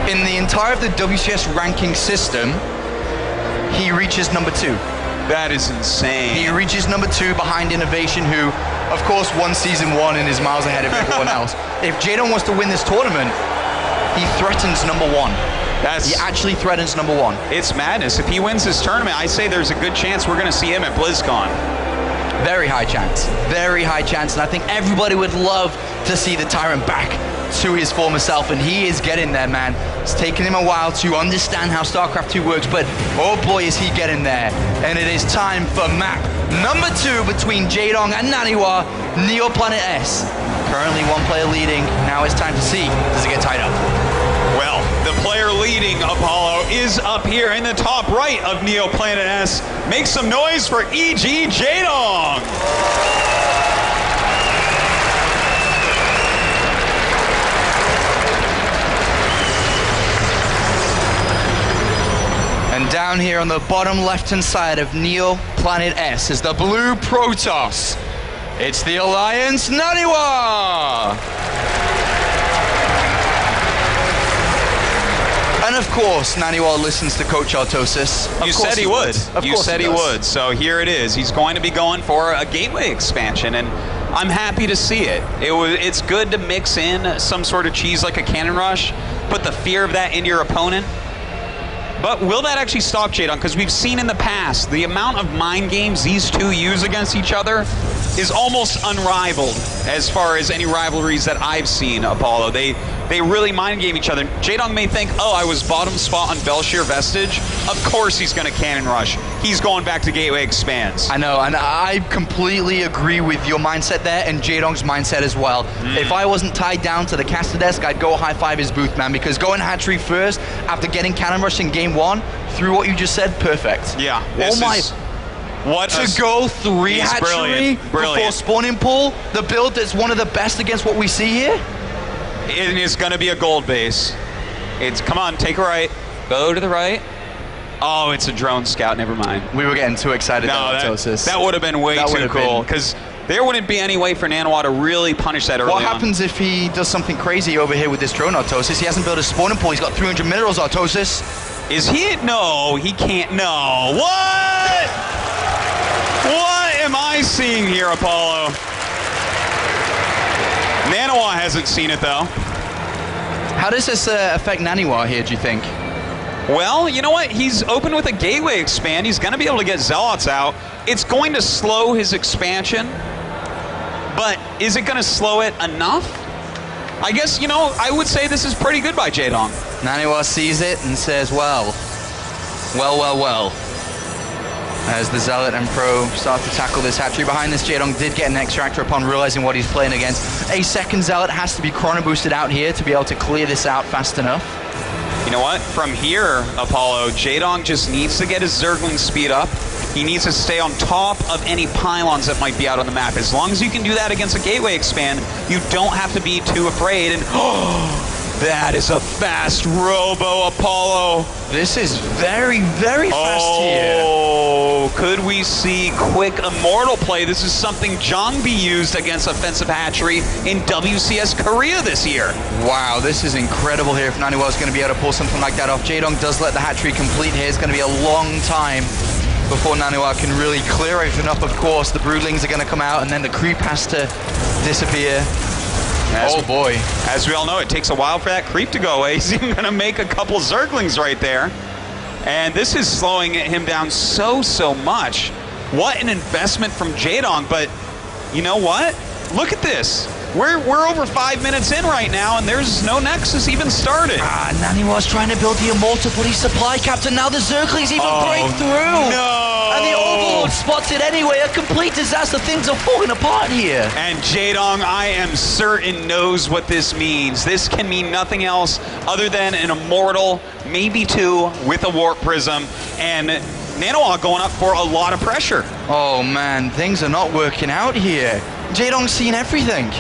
in the entire of the WCS ranking system, he reaches number 2. That is insane. He reaches number 2 behind Innovation, who, of course, won Season 1 and is miles ahead of everyone else. If Jaedong was to win this tournament, he threatens number 1. He actually threatens number 1. It's madness. If he wins this tournament, I say there's a good chance we're going to see him at BlizzCon. Very high chance. Very high chance. And I think everybody would love to see the Tyrant back to his former self. And he is getting there, man. It's taken him a while to understand how StarCraft 2 works. But oh boy, is he getting there. And it is time for map number 2 between Jaedong and NaNiwa, Neoplanet S. Currently 1 player leading. Now it's time to see, does it get tied up? Well, the player leading, Apollo, is up here in the top right of Neoplanet S. Make some noise for EG Jaedong! And down here on the bottom left-hand side of Neoplanet S is the blue Protoss. It's the Alliance NaNiwa! And of course, NaNiwa listens to Coach Artosis. You said he would. You said he would. So here it is. He's going to be going for a gateway expansion. And I'm happy to see it. It's good to mix in some sort of cheese like a cannon rush, put the fear of that into your opponent. But will that actually stop Jaedong? Because we've seen in the past, the amount of mind games these two use against each other is almost unrivaled as far as any rivalries that I've seen, Apollo. They really mind game each other. Jaedong may think, oh, I was bottom spot on Belshir Vestige. Of course he's going to cannon rush. He's going back to Gateway Expands. I know, and I completely agree with your mindset there and Jaedong's mindset as well. If I wasn't tied down to the caster desk, I'd go high-five his booth, man, because going hatchery first after getting cannon rush in game 1, through what you just said, perfect. Yeah. Go 3 hatchery brilliant. before spawning pool, the build that's one of the best against what we see here. It is going to be a gold base. Come on, take a right. Go to the right. Oh, it's a drone scout. Never mind. We were getting too excited. That would have been way too cool, because there wouldn't be any way for NaNiwa to really punish that early on. What happens if he does something crazy over here with this drone, Autosis? He hasn't built a spawning pool. He's got 300 minerals, Autosis. Is he? No, he can't. No. What? What am I seeing here, Apollo? NaNiwa hasn't seen it, though. How does this affect NaNiwa here, do you think? Well, you know what? He's open with a gateway expand. He's going to be able to get Zealots out. It's going to slow his expansion, but is it going to slow it enough? I guess, I would say this is pretty good by Jaedong. NaNiwa sees it and says, well. As the Zealot and Pro start to tackle this hatchery behind this, Jaedong did get an extractor upon realizing what he's playing against. A second Zealot has to be chrono boosted out here to be able to clear this out fast enough. You know what? From here, Apollo, Jaedong just needs to get his Zergling speed up. He needs to stay on top of any pylons that might be out on the map. As long as you can do that against a gateway expand, you don't have to be too afraid. And that is a fast robo, Apollo. This is very, very fast here. Oh, could we see quick Immortal play? This is something Jongbi used against Offensive Hatchery in WCS Korea this year. Wow, this is incredible here if NaNiwa is going to be able to pull something like that off. Jaedong does let the hatchery complete here. It's going to be a long time before NaNiwa can really clear everything up, of course. The broodlings are going to come out, and then the creep has to disappear. Boy. As we all know, it takes a while for that creep to go away. He's even going to make a couple Zerglings right there. And this is slowing him down so much. What an investment from Jaedong, but you know what? Look at this. We're over 5 minutes in right now, and there's no Nexus even started. NaNiwa's trying to build the Immortal, but he's supply capped, and now the Zerglings even break through. No! And the Overlord spots it anyway. A complete disaster. Things are falling apart here. And Jaedong, I am certain, knows what this means. This can mean nothing else other than an Immortal, maybe 2, with a Warp Prism, and NaNiwa going up for a lot of pressure. Oh man, things are not working out here. Jaedong's seen everything.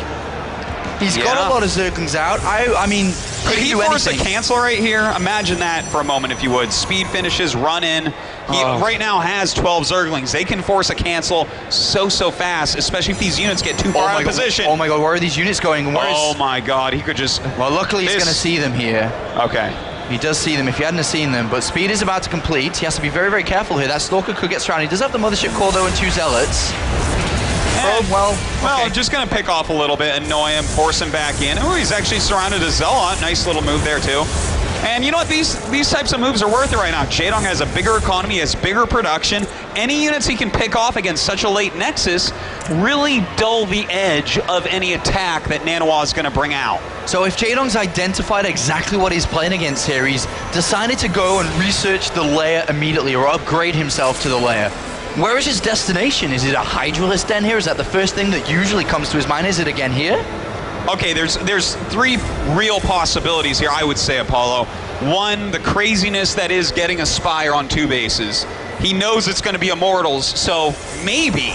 He's got a lot of Zerglings out. I mean, could he force a cancel right here? Imagine that for a moment, if you would. Speed finishes, run in. He right now has 12 Zerglings. They can force a cancel so fast, especially if these units get too far out of position. Oh my god, where are these units going? Oh my god, he could just... Well, luckily he's going to see them here. Okay. He does see them if he hadn't seen them, but speed is about to complete. He has to be very, very careful here. That Stalker could get surrounded. He does have the Mothership Core, though, and 2 Zealots. Well, just going to pick off a little bit, annoy him, force him back in. Oh, he's actually surrounded a Zealot. Nice little move there, too. And you know what? These types of moves are worth it right now. Jaedong has a bigger economy, has bigger production. Any units he can pick off against such a late Nexus really dull the edge of any attack that NaNiwa is going to bring out. So if Jaedong's identified exactly what he's playing against here, he's decided to go and research the lair immediately or upgrade himself to the lair. Where is his destination? Is it a Hydralisk den here? Is that the first thing that usually comes to his mind? Is it again here? Okay, there's 3 real possibilities here, I would say, Apollo. One, the craziness that is getting a Spire on 2 bases. He knows it's going to be Immortals, so maybe.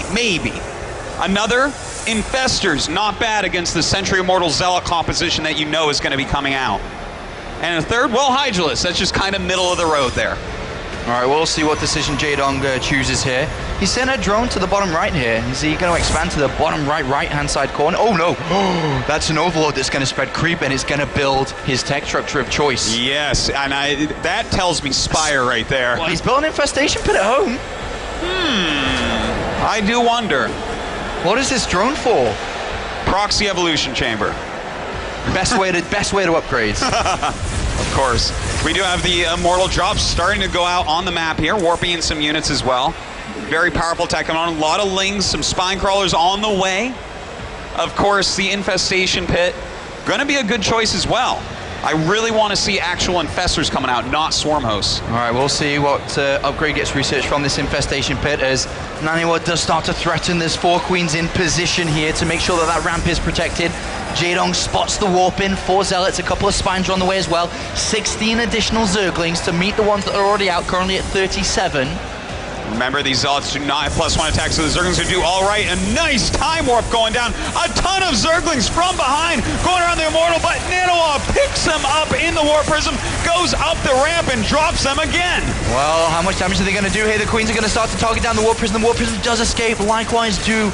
Another, Infestors, not bad against the Sentry Immortal Zealot composition that you know is going to be coming out. And a third, well, Hydralisk. That's just kind of middle of the road there. All right, we'll see what decision Jaedong chooses here. He sent a drone to the bottom right here. Is he going to expand to the bottom right-hand side corner? Oh, no. That's an Overlord that's going to spread creep, and it's going to build his tech structure of choice. Yes, and that tells me Spire right there. Well, he's building an infestation pit at home. I do wonder. What is this drone for? Proxy evolution chamber. Best way to upgrade. Of course. We do have the immortal drops starting to go out on the map here, warping in some units as well. Very powerful attack coming on. A lot of lings, some spine crawlers on the way. Of course, the infestation pit. Going to be a good choice as well. I really want to see actual infestors coming out, not swarm hosts. All right, we'll see what upgrade gets researched from this infestation pit as NaNiwa does start to threaten. There's 4 queens in position here to make sure that that ramp is protected. Jaedong spots the warp in, 4 zealots, a couple of spines are on the way as well. 16 additional zerglings to meet the ones that are already out, currently at 37. Remember, these zealots do not have +1 attack, so the zerglings will do all right. A nice time warp going down. A ton of zerglings from behind going around the immortal, but NaNiwa picks them up in the warp prism, goes up the ramp and drops them again. Well, how much damage are they going to do here? The queens are going to start to target down the warp prism. The warp prism does escape. Likewise do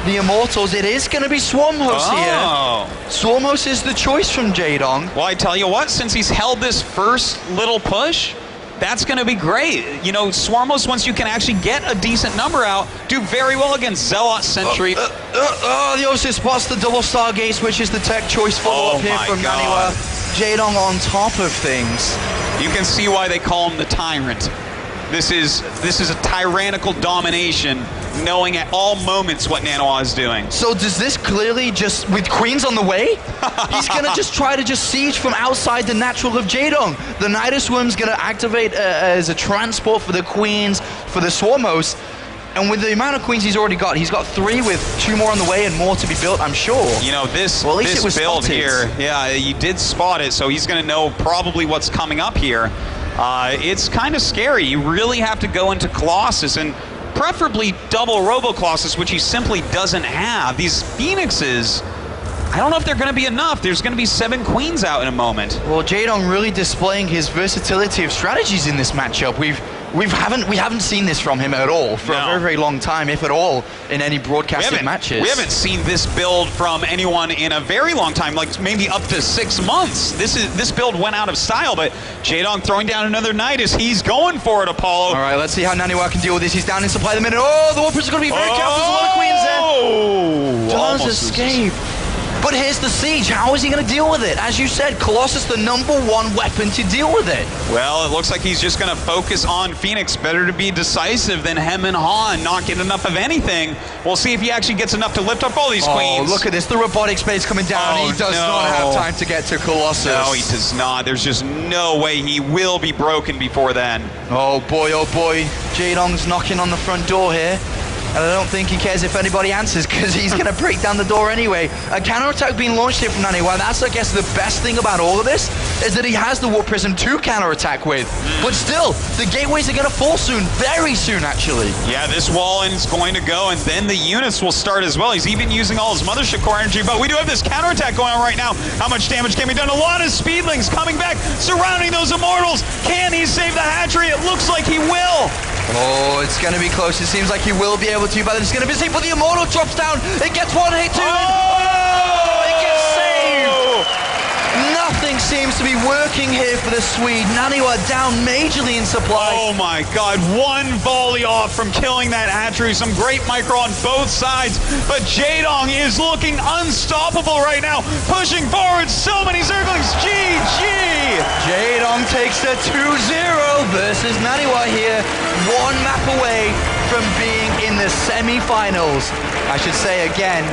the immortals. It is going to be swarm host here. Swarm host is the choice from Jaedong. Well, I tell you what, since he's held this first little push, that's going to be great. You know, Swarmos, once you can actually get a decent number out, do very well against Zealot, Sentry. The Osis spots the double Stargates, which is the tech choice follow-up here from NaNiwa. Jaedong on top of things. You can see why they call him the Tyrant. This is a tyrannical domination, knowing at all moments what NaNiwa is doing. So does this clearly just, with queens on the way, he's going to just try to just siege from outside the natural of Jaedong. The Nidus Worm's going to activate as a transport for the queens, for the Swarmos. And with the amount of queens he's already got, he's got 3 with 2 more on the way and more to be built, I'm sure. You know, this build here, yeah, you did spot it, so he's going to know probably what's coming up here. It's kind of scary. You really have to go into Colossus, and preferably double Robo Colossus, which he simply doesn't have. These Phoenixes, I don't know if they're going to be enough. There's going to be 7 queens out in a moment. Well, Jaedong really displaying his versatility of strategies in this matchup. We haven't seen this from him at all for a very, very long time, if at all, in any broadcasted matches. We haven't seen this build from anyone in a very long time, like maybe up to 6 months. This build went out of style, but Jaedong throwing down another Nidus. He's going for it, Apollo. All right, let's see how NaNiwa can deal with this. He's down in supply the minute. Oh, the Warpers are going to be very careful. There's a lot of queens there. Does escape. But here's the siege. How is he going to deal with it? As you said, Colossus, the #1 weapon to deal with it. Well, it looks like he's just going to focus on Phoenix. Better to be decisive than hem and haw and not get enough of anything. We'll see if he actually gets enough to lift up all these queens. Oh, look at this. The robotic space coming down. He does not have time to get to Colossus. No, he does not. There's just no way he will be broken before then. Oh, boy. Jaedong's knocking on the front door here. And I don't think he cares if anybody answers, because he's going to break down the door anyway. A counterattack being launched here from NaNiwa. That's, I guess, the best thing about all of this, is that he has the Warp Prism to counterattack with. But still, the gateways are going to fall soon, very soon, actually. Yeah, this wall is going to go, and then the units will start as well. He's even using all his Mothership Core energy, but we do have this counterattack going on right now. How much damage can be done? A lot of Speedlings coming back, surrounding those Immortals. Can he save the hatchery? It looks like he will. Oh, it's going to be close. It seems like he will be able to, but it's going to be safe. But the Immortal drops down. It gets one hit, 2 it gets saved. Nothing seems to be working here for the Swede. NaNiwa down majorly in supply. Oh my God, 1 volley off from killing that hatchery. Some great micro on both sides, but Jaedong is looking unstoppable right now, pushing forward so many Zerglings. GG! Jaedong takes the 2-0 versus NaNiwa here, 1 map away from being in the semi-finals. I should say again,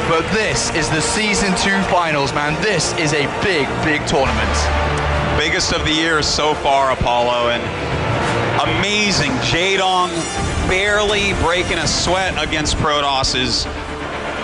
but this is the Season 2 finals, man. This is a big, big tournament. Biggest of the year so far, Apollo, and amazing. Jaedong barely breaking a sweat against Protosses.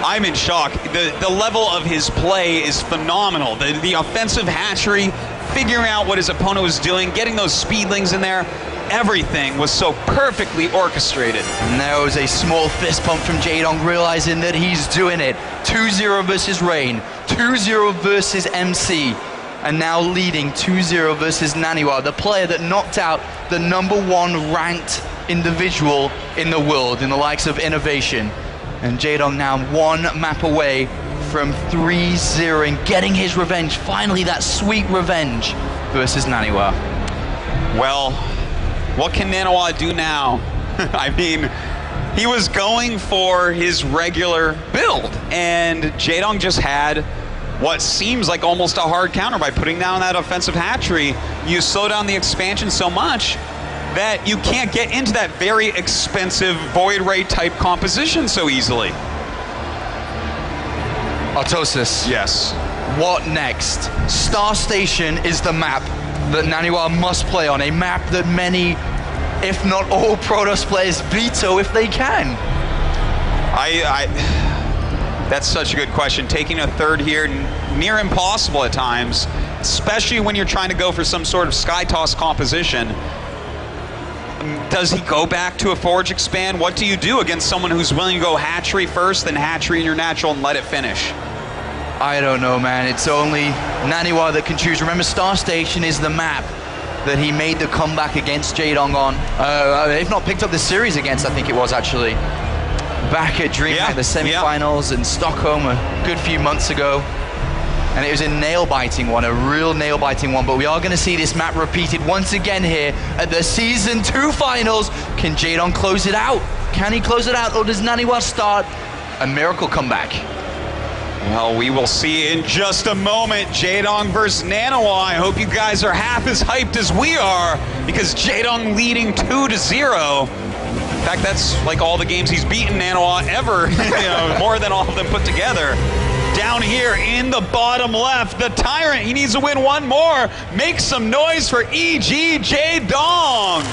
I'm in shock. The level of his play is phenomenal. The offensive hatchery, figuring out what his opponent was doing, getting those Speedlings in there, everything was so perfectly orchestrated. And there was a small fist pump from Jaedong, realizing that he's doing it. 2-0 versus Rain, 2-0 versus MC, and now leading 2-0 versus NaNiwa, the player that knocked out the #1 ranked individual in the world, in the likes of Innovation. And Jaedong now 1 map away from 3-0 and getting his revenge, finally that sweet revenge versus NaNiwa. Well, what can NaNiwa do now? I mean, He was going for his regular build, and Jaedong just had what seems like almost a hard counter by putting down that offensive hatchery. You slow down the expansion so much that you can't get into that very expensive Void Ray type composition so easily. Artosis. Yes. What next? Star Station is the map that NaNiwa must play on, a map that many, if not all, Protoss players veto if they can. That's such a good question. Taking a third here, near impossible at times, especially when you're trying to go for some sort of sky toss composition. Does he go back to a Forge Expand? What do you do against someone who's willing to go hatchery first, then hatchery in your natural and let it finish? I don't know, man. It's only NaNiwa that can choose. Remember, Star Station is the map that he made the comeback against Jaedong on. They've not picked up the series against, I think it was actually. Back at DreamHack, the semifinals in Stockholm a good few months ago. And it was a nail-biting one, a real nail-biting one. But we are going to see this map repeated once again here at the Season 2 finals. Can Jaedong close it out? Can he close it out, or does NaNiwa start a miracle comeback? Well, we will see in just a moment. Jaedong versus NaNiwa. I hope you guys are half as hyped as we are, because Jaedong leading 2-0. In fact, that's like all the games he's beaten NaNiwa ever, more than all of them put together. Down here in the bottom left, the Tyrant, he needs to win one more. Make some noise for EG Jaedong.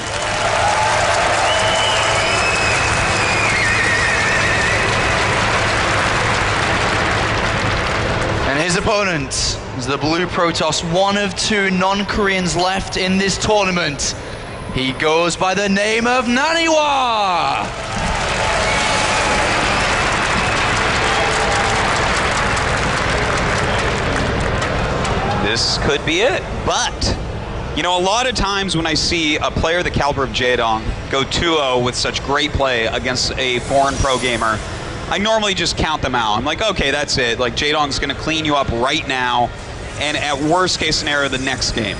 And his opponent is the Blue Protoss, one of two non-Koreans left in this tournament. He goes by the name of NaNiwa! This could be it, but you know, a lot of times when I see a player the caliber of Jaedong go 2-0 with such great play against a foreign pro gamer, I normally just count them out. I'm like, okay, that's it. Like, Jaedong's going to clean you up right now, and at worst case scenario, the next game.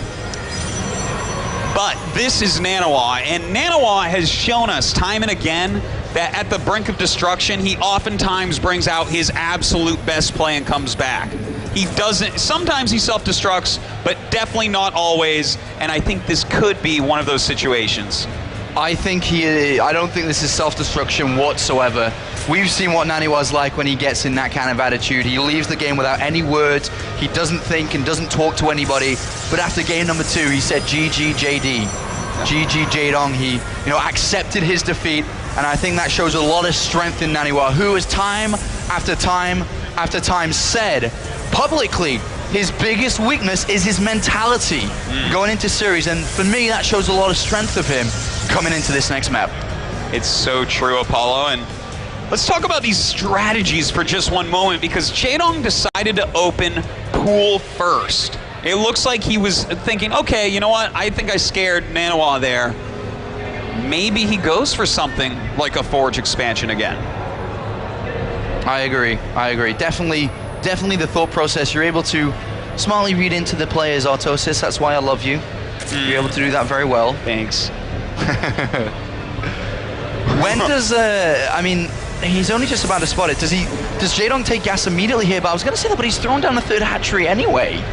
But this is NaNiwa, and NaNiwa has shown us time and again that at the brink of destruction, he oftentimes brings out his absolute best play and comes back. He doesn't, sometimes he self-destructs, but definitely not always, and I think this could be one of those situations. I don't think this is self-destruction whatsoever. We've seen what NaNiwa's like when he gets in that kind of attitude. He leaves the game without any words. He doesn't think and doesn't talk to anybody. But after game number 2, he said GG JD. GG Jaedong. He, accepted his defeat, and I think that shows a lot of strength in NaNiwa, who has time after time after time said publicly his biggest weakness is his mentality going into series, and for me that shows a lot of strength of him coming into this next map. It's so true, Apollo, and let's talk about these strategies for just one moment, because Jaedong decided to open pool first. It looks like he was thinking, okay, you know what, I think I scared NaNiwa there. Maybe he goes for something like a Forge expansion again. I agree. Definitely the thought process. You're able to smartly read into the players, Artosis. That's why I love you. You're able to do that very well. Thanks. When does, he's only just about to spot it. Does Jaedong take gas immediately here? But I was going to say that, but he's thrown down a third hatchery anyway.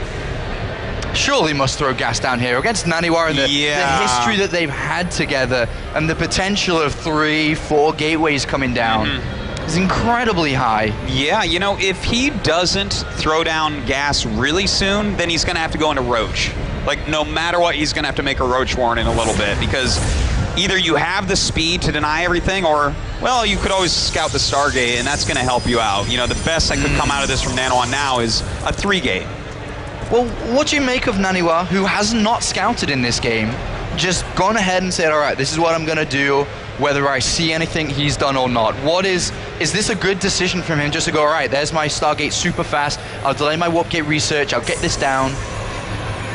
Surely must throw gas down here against NaNiwa and the history that they've had together, and the potential of 3-4 gateways coming down. Is incredibly high. Yeah, if he doesn't throw down gas really soon, then he's going to have to go into Roach. Like, no matter what, he's going to have to make a Roach warren in a little bit, because either you have the speed to deny everything, or, well, you could always scout the Stargate, and that's going to help you out. The best that could come out of this from NaNiwa now is a 3-gate. Well, what do you make of NaNiwa, who has not scouted in this game, just gone ahead and said, all right, this is what I'm going to do, whether I see anything he's done or not? Is this a good decision from him, just to go, all right, there's my Stargate super fast, I'll delay my warp gate research, I'll get this down?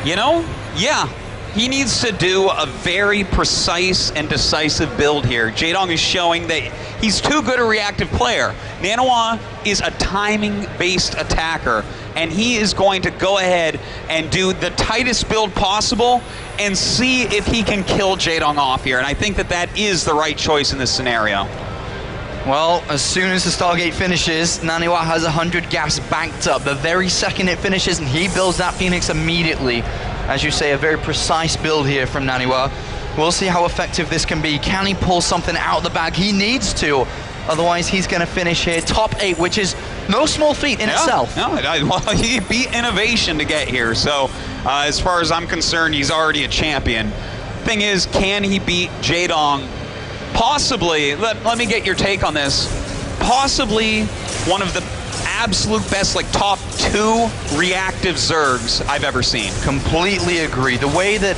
Yeah. He needs to do a very precise and decisive build here. Jaedong is showing that he's too good a reactive player. NaNiwa is a timing-based attacker, and he is going to go ahead and do the tightest build possible and see if he can kill Jaedong off here. And I think that is the right choice in this scenario. Well, as soon as the Stargate finishes, NaNiwa has 100 gas banked up. The very second it finishes, and he builds that Phoenix immediately. As you say, a very precise build here from NaNiwa. We'll see how effective this can be. Can he pull something out of the bag? He needs to. Otherwise, he's going to finish here top 8, which is no small feat in itself. No, well, he beat Innovation to get here. So as far as I'm concerned, he's already a champion. Thing is, can he beat Jaedong? Possibly. Let me get your take on this. Possibly one of the absolute best, like top 2 reactive Zergs I've ever seen. Completely agree. The way that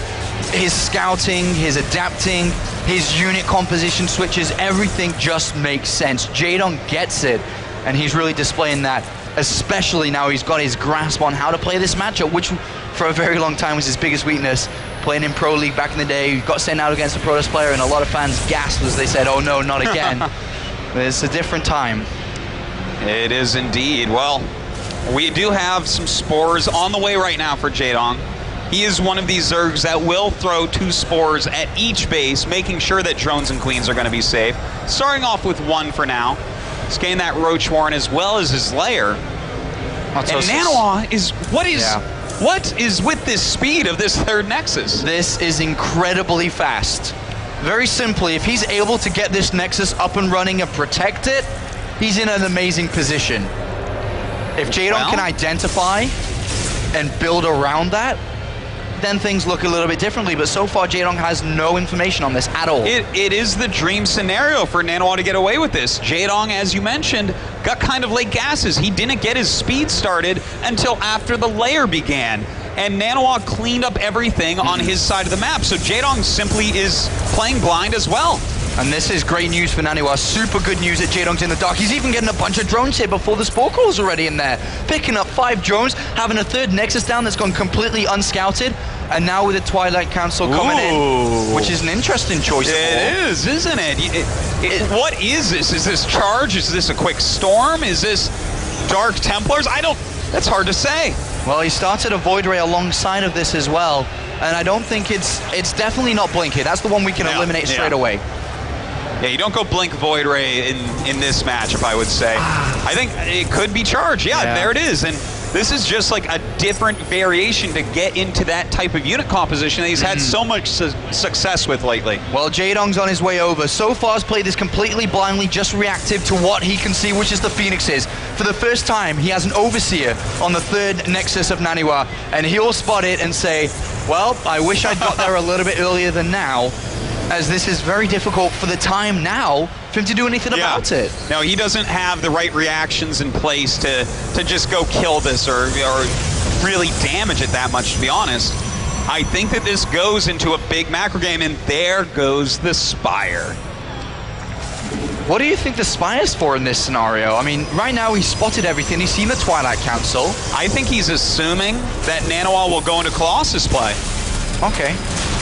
his scouting, his adapting, his unit composition switches, everything just makes sense. Jaedong gets it, and he's really displaying that, especially now he's got his grasp on how to play this matchup, which for a very long time was his biggest weakness. Playing in Pro League back in the day, he got sent out against a Protoss player, and a lot of fans gasped as they said, oh no, not again. It's a different time. It is indeed. Well, we do have some spores on the way right now for Jaedong. He is one of these Zergs that will throw 2 spores at each base, making sure that drones and queens are going to be safe. Starting off with 1 for now. He's getting that Roach Warren as well as his lair. And NaNiwa is, what is with this speed of this 3rd Nexus? This is incredibly fast. Very simply, if he's able to get this Nexus up and running and protect it, he's in an amazing position. If Jaedong can identify and build around that, then things look a little bit differently, but so far Jaedong has no information on this at all. It is the dream scenario for NaNiwa to get away with this. Jaedong, as you mentioned, got kind of late gases. He didn't get his speed started until after the layer began, and NaNiwa cleaned up everything on his side of the map, so Jaedong simply is playing blind as well. And this is great news for NaNiwa. Super good news that Jaedong's in the dark. He's even getting a bunch of drones here before the Spore Crawl's already in there. Picking up 5 drones, having a 3rd Nexus down that's gone completely unscouted. And now with the Twilight Council coming in, which is an interesting choice. It is, isn't it? What is this? Is this Charge? Is this a quick storm? Is this Dark Templars? That's hard to say. Well, he started a Void Ray alongside of this as well. And I don't think it's definitely not Blink here. That's the one we can eliminate straight away. Yeah, you don't go Blink Void Ray in this matchup, I would say. I think it could be Charge. Yeah, there it is. And this is just like a different variation to get into that type of unit composition that he's had so much success with lately. Well, Jaedong's on his way over. So far has played this completely blindly, just reactive to what he can see, which is the Phoenixes. For the first time, he has an Overseer on the 3rd Nexus of NaNiwa, and he'll spot it and say, well, I wish I'd got there a little bit earlier than now, as this is very difficult for the time now for him to do anything about it. No, he doesn't have the right reactions in place to just go kill this or really damage it that much, to be honest. I think that this goes into a big macro game, and there goes the Spire. What do you think the Spire's for in this scenario? I mean, right now he's spotted everything. He's seen the Twilight Council. I think he's assuming that NaNiwa will go into Colossus play. Okay.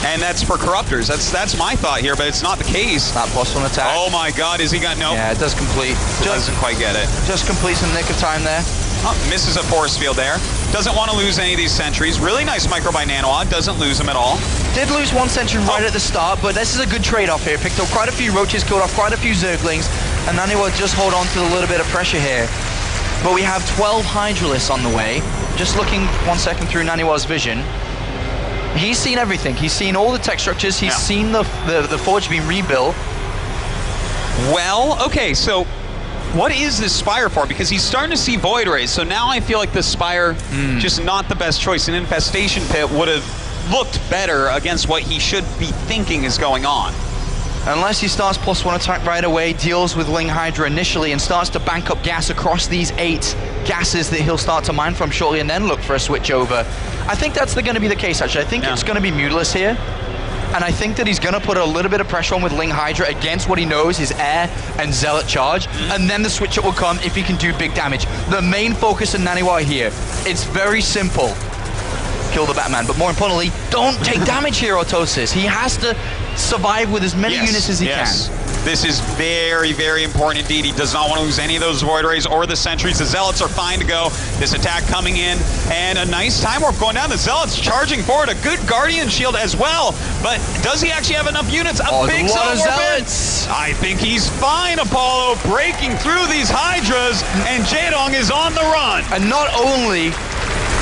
And that's for Corruptors. That's my thought here, but it's not the case. That +1 attack. Oh my god, is he got no? Yeah, it does complete. Doesn't quite get it. Just completes in the nick of time there. Oh, misses a force field there. Doesn't want to lose any of these sentries. Really nice micro by NaNiwa. Doesn't lose them at all. Did lose 1 sentry right at the start, but this is a good trade-off here. Picked up quite a few roaches, killed off quite a few Zerglings, and NaNiwa just hold on to a little bit of pressure here. But we have 12 Hydralisks on the way. Just looking 1 second through NaNiwa's vision. He's seen everything. He's seen all the tech structures. He's seen the forge being rebuilt. Well, okay, so what is this Spire for? Because he's starting to see Void Rays, so now I feel like the Spire just not the best choice. An Infestation Pit would have looked better against what he should be thinking is going on. Unless he starts +1 attack right away, deals with Ling Hydra initially, and starts to bank up gas across these 8 gases that he'll start to mine from shortly, and then look for a switch over. I think that's going to be the case, actually. I think it's going to be Mutalisk here. And I think that he's going to put a little bit of pressure on with Ling Hydra against what he knows is air and Zealot charge, and then the switch up will come if he can do big damage. The main focus in NaNiwa here, it's very simple. Kill the Batman, but more importantly, don't take damage here, Autosis. He has to survive with as many units as he can. This is very, very important indeed. He does not want to lose any of those Void Rays or the sentries. The Zealots are fine to go. This attack coming in, and a nice time warp going down. The Zealots charging forward. A good Guardian shield as well. But does he actually have enough units? A big Zealot warp in. I think he's fine, Apollo, breaking through these Hydras, and Jaedong is on the run. And not only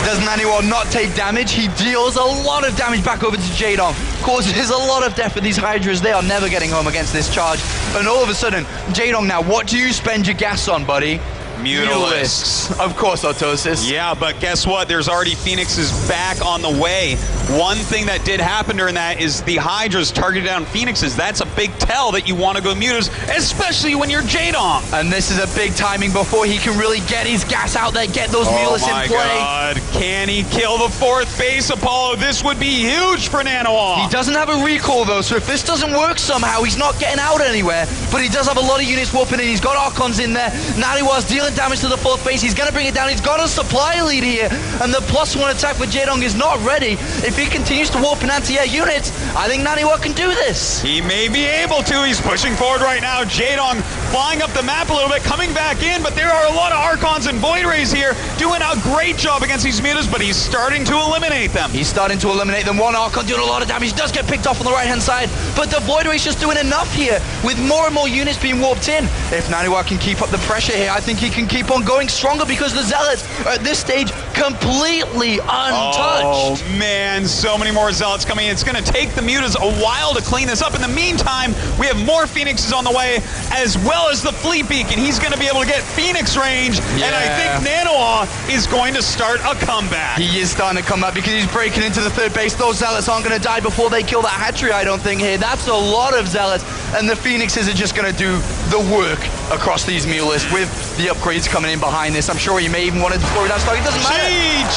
does NaNiwa not take damage, he deals a lot of damage back over to Jaedong. Causes a lot of death with these Hydras. They are never getting home against this charge. And all of a sudden, Jaedong now, what do you spend your gas on, buddy? Mutalisks. Of course, Autosis. Yeah, but guess what? There's already Phoenixes back on the way. One thing that did happen during that is the Hydras targeted down Phoenixes. That's a big tell that you want to go Mutas, especially when you're Jaedong. And this is a big timing before he can really get his gas out there, get those Mutalisks in play. Oh my God. Can he kill the 4th base, Apollo? This would be huge for NaNiwa. He doesn't have a recall though, so if this doesn't work somehow, he's not getting out anywhere. But he does have a lot of units warping in. He's got Archons in there. NaNiwa's dealing damage to the 4th base. He's going to bring it down. He's got a supply lead here. And the +1 attack for Jaedong is not ready. If he continues to warp in anti-air units, I think NaNiwa can do this. He may be able to. He's pushing forward right now. Jaedong flying up the map a little bit, coming back in, but there are a lot of Archons and Void Rays here doing a great job against these mutas, but he's starting to eliminate them. He's starting to eliminate them. One Archon doing a lot of damage. Does get picked off on the right-hand side, but the Void Ray's just doing enough here with more and more units being warped in. If NaNiwa can keep up the pressure here, I think he can keep on going stronger because the Zealots are at this stage completely untouched. Oh man, so many more Zealots coming in. It's going to take the mutas a while to clean this up. In the meantime, we have more Phoenixes on the way, as well as the Fleet Beacon. He's going to be able to get Phoenix range, and I think NaNiwa is going to start a comeback. He is starting to come back because he's breaking into the 3rd base. Those Zealots aren't going to die before they kill that hatchery, I don't think, here. That's a lot of Zealots, and the Phoenixes are just going to do the work across these Mutalisks with the upgrades coming in behind this. I'm sure he may even want to deploy that stock. It doesn't matter.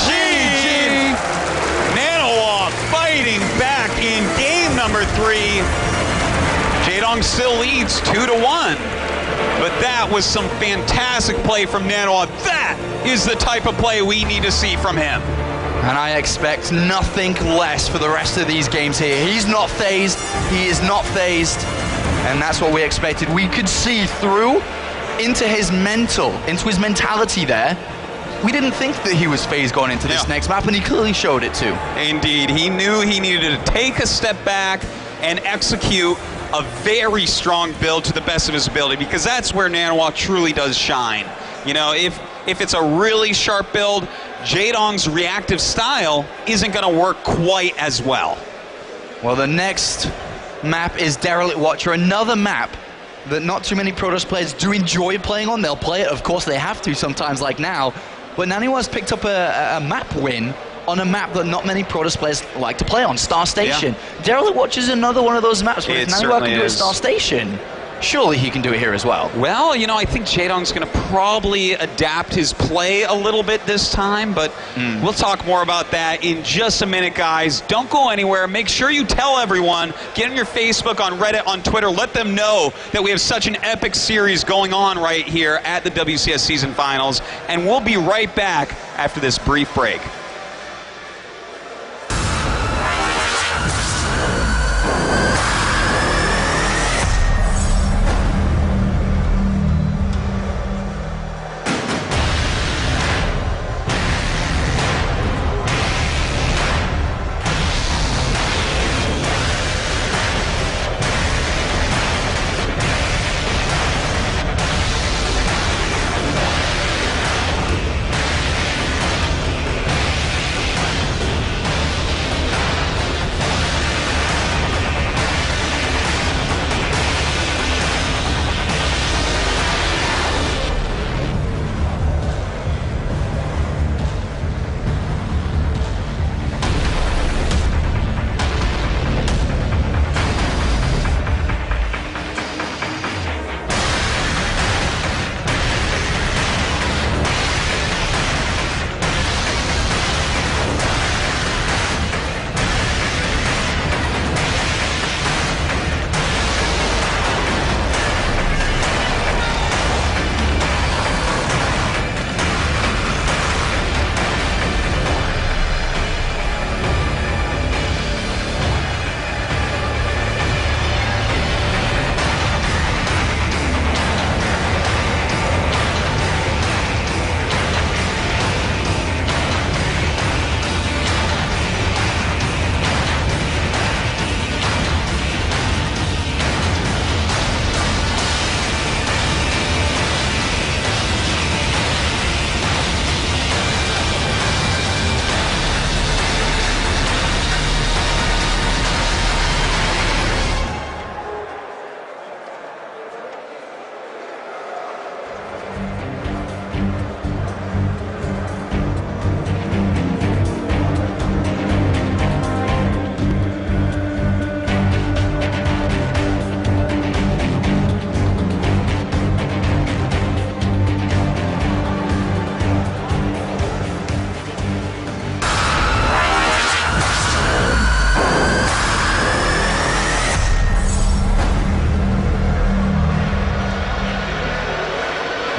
GG! NaNiwa fighting back in game number 3. Jaedong still leads 2-1. But that was some fantastic play from NaNiwa. That is the type of play we need to see from him. And I expect nothing less for the rest of these games here. He's not phased. He is not phased. And that's what we expected. We could see through into his mentality there. We didn't think that he was phased going into this next map, and he clearly showed it too. Indeed, he knew he needed to take a step back and execute a very strong build to the best of his ability, because that's where NaNiwa truly does shine. You know, if it's a really sharp build, Jaedong's reactive style isn't going to work quite as well. Well, the next map is Derelict Watcher, another map that not too many Protoss players do enjoy playing on. They'll play it, of course they have to sometimes, like now. But NaNiwa's picked up a map win on a map that not many Protoss players like to play on, Star Station. Yeah. Derelict Watcher is another one of those maps where if NaNiwa can do it Star Station, surely he can do it here as well. Well, you know, I think Jaedong's going to probably adapt his play a little bit this time, but we'll talk more about that in just a minute, guys. Don't go anywhere. Make sure you tell everyone. Get on your Facebook, on Reddit, on Twitter. Let them know that we have such an epic series going on right here at the WCS Season Finals, and we'll be right back after this brief break.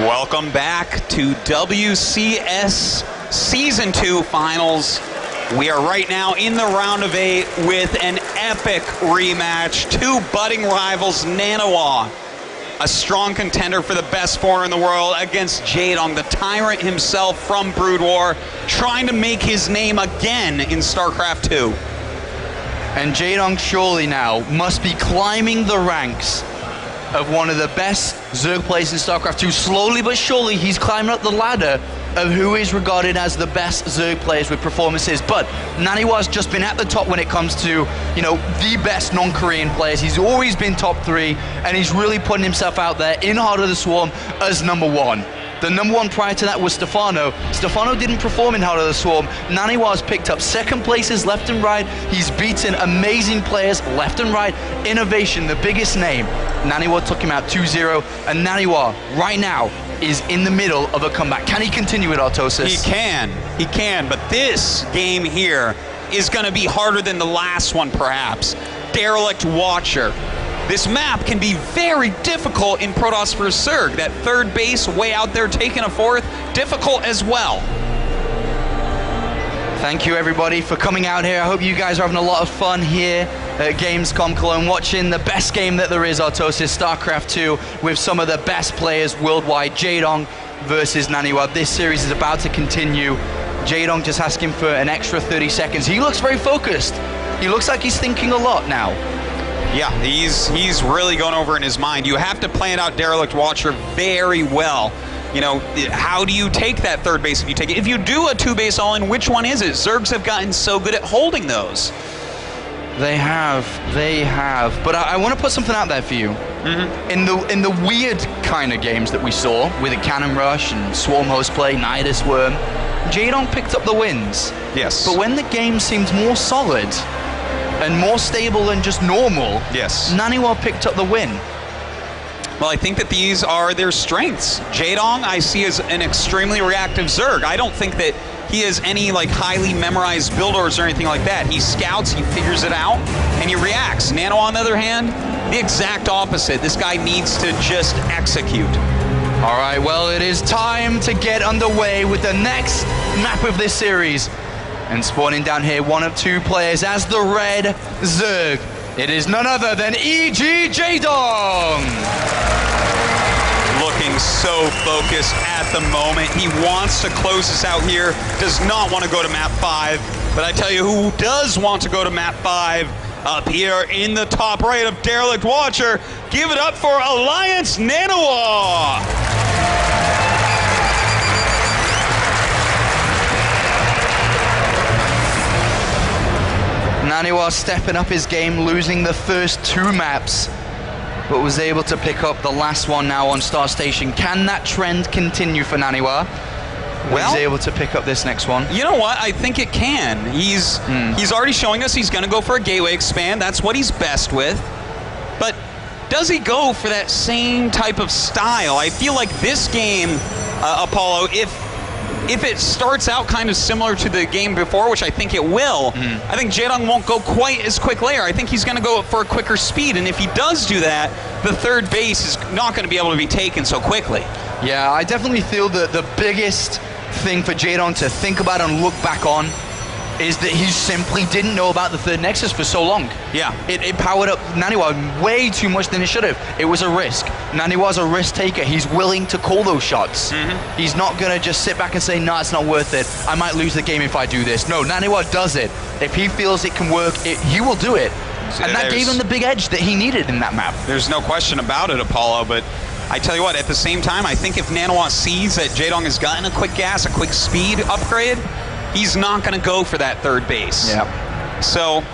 Welcome back to WCS Season 2 Finals. We are right now in the round of 8 with an epic rematch. Two budding rivals, NaNiwa, a strong contender for the best foreigner in the world, against Jaedong, the tyrant himself from Brood War, trying to make his name again in StarCraft 2. And Jaedong surely now must be climbing the ranks of one of the best Zerg players in StarCraft 2. Slowly but surely, he's climbing up the ladder of who is regarded as the best Zerg players with performances. But NaNiwa's just been at the top when it comes to, you know, the best non-Korean players. He's always been top 3, and he's really putting himself out there in Heart of the Swarm as #1. The #1 prior to that was Stefano. Stefano didn't perform in Heart of the Swarm. NaNiwa's picked up second places left and right. He's beaten amazing players left and right. Innovation, the biggest name. NaNiwa took him out 2-0, and NaNiwa right now is in the middle of a comeback. Can he continue it, Artosis? He can, but this game here is going to be harder than the last one, perhaps. Derelict Watcher. This map can be very difficult in Protoss vs. Zerg. That third base way out there taking a fourth, difficult as well. Thank you everybody for coming out here. I hope you guys are having a lot of fun here at Gamescom Cologne, watching the best game that there is, Artosis, StarCraft 2, with some of the best players worldwide. Jaedong versus NaNiwa. This series is about to continue. Jaedong just asking for an extra 30 seconds. He looks very focused. He looks like he's thinking a lot now. Yeah, he's really going over in his mind. You have to plan out Derelict Watcher very well. You know, how do you take that third base if you take it? If you do a 2-base all-in, which one is it? Zergs have gotten so good at holding those. They have. But I want to put something out there for you. In the weird kind of games that we saw, with a Cannon Rush and Swarm Host Play, Nidus Worm, Jaedong picked up the wins. Yes. But when the game seemed more solid and more stable than just normal, yes, NaNiwa picked up the win. Well, I think that these are their strengths. Jaedong I see as an extremely reactive Zerg. I don't think that he has any like highly memorized build orders or anything like that. He scouts, he figures it out, and he reacts. NaNiwa, on the other hand, the exact opposite. This guy needs to just execute. All right, well, it is time to get underway with the next map of this series. And spawning down here, one of two players as the red Zerg. It is none other than EG Jaedong. Looking so focused at the moment. He wants to close this out here, does not want to go to map 5. But I tell you who does want to go to map 5, up here in the top right of Derelict Watcher. Give it up for Alliance NaNiwa. NaNiwa stepping up his game, losing the first 2 maps, but was able to pick up the last one now on Star Station. Can that trend continue for NaNiwa? Well, he's able to pick up this next one. You know what? I think it can. He's already showing us he's going to go for a gateway expand. That's what he's best with. But does he go for that same type of style? I feel like this game, Apollo, if it starts out kind of similar to the game before, which I think it will, I think Jaedong won't go quite as quick later. I think he's going to go for a quicker speed, and if he does do that, the third base is not going to be able to be taken so quickly. Yeah, I definitely feel that the biggest thing for Jaedong to think about and look back on is that he simply didn't know about the third Nexus for so long. Yeah. It powered up NaNiwa way too much than it should have. It was a risk. NaNiwa's a risk taker. He's willing to call those shots. He's not going to just sit back and say, no, it's not worth it. I might lose the game if I do this. No, NaNiwa does it. If he feels it can work, he will do it. And that gave him the big edge that he needed in that map. There's no question about it, Apollo, but I tell you what, at the same time, I think if NaNiwa sees that Jaedong has gotten a quick gas, a quick speed upgrade, he's not going to go for that third base. Yeah. So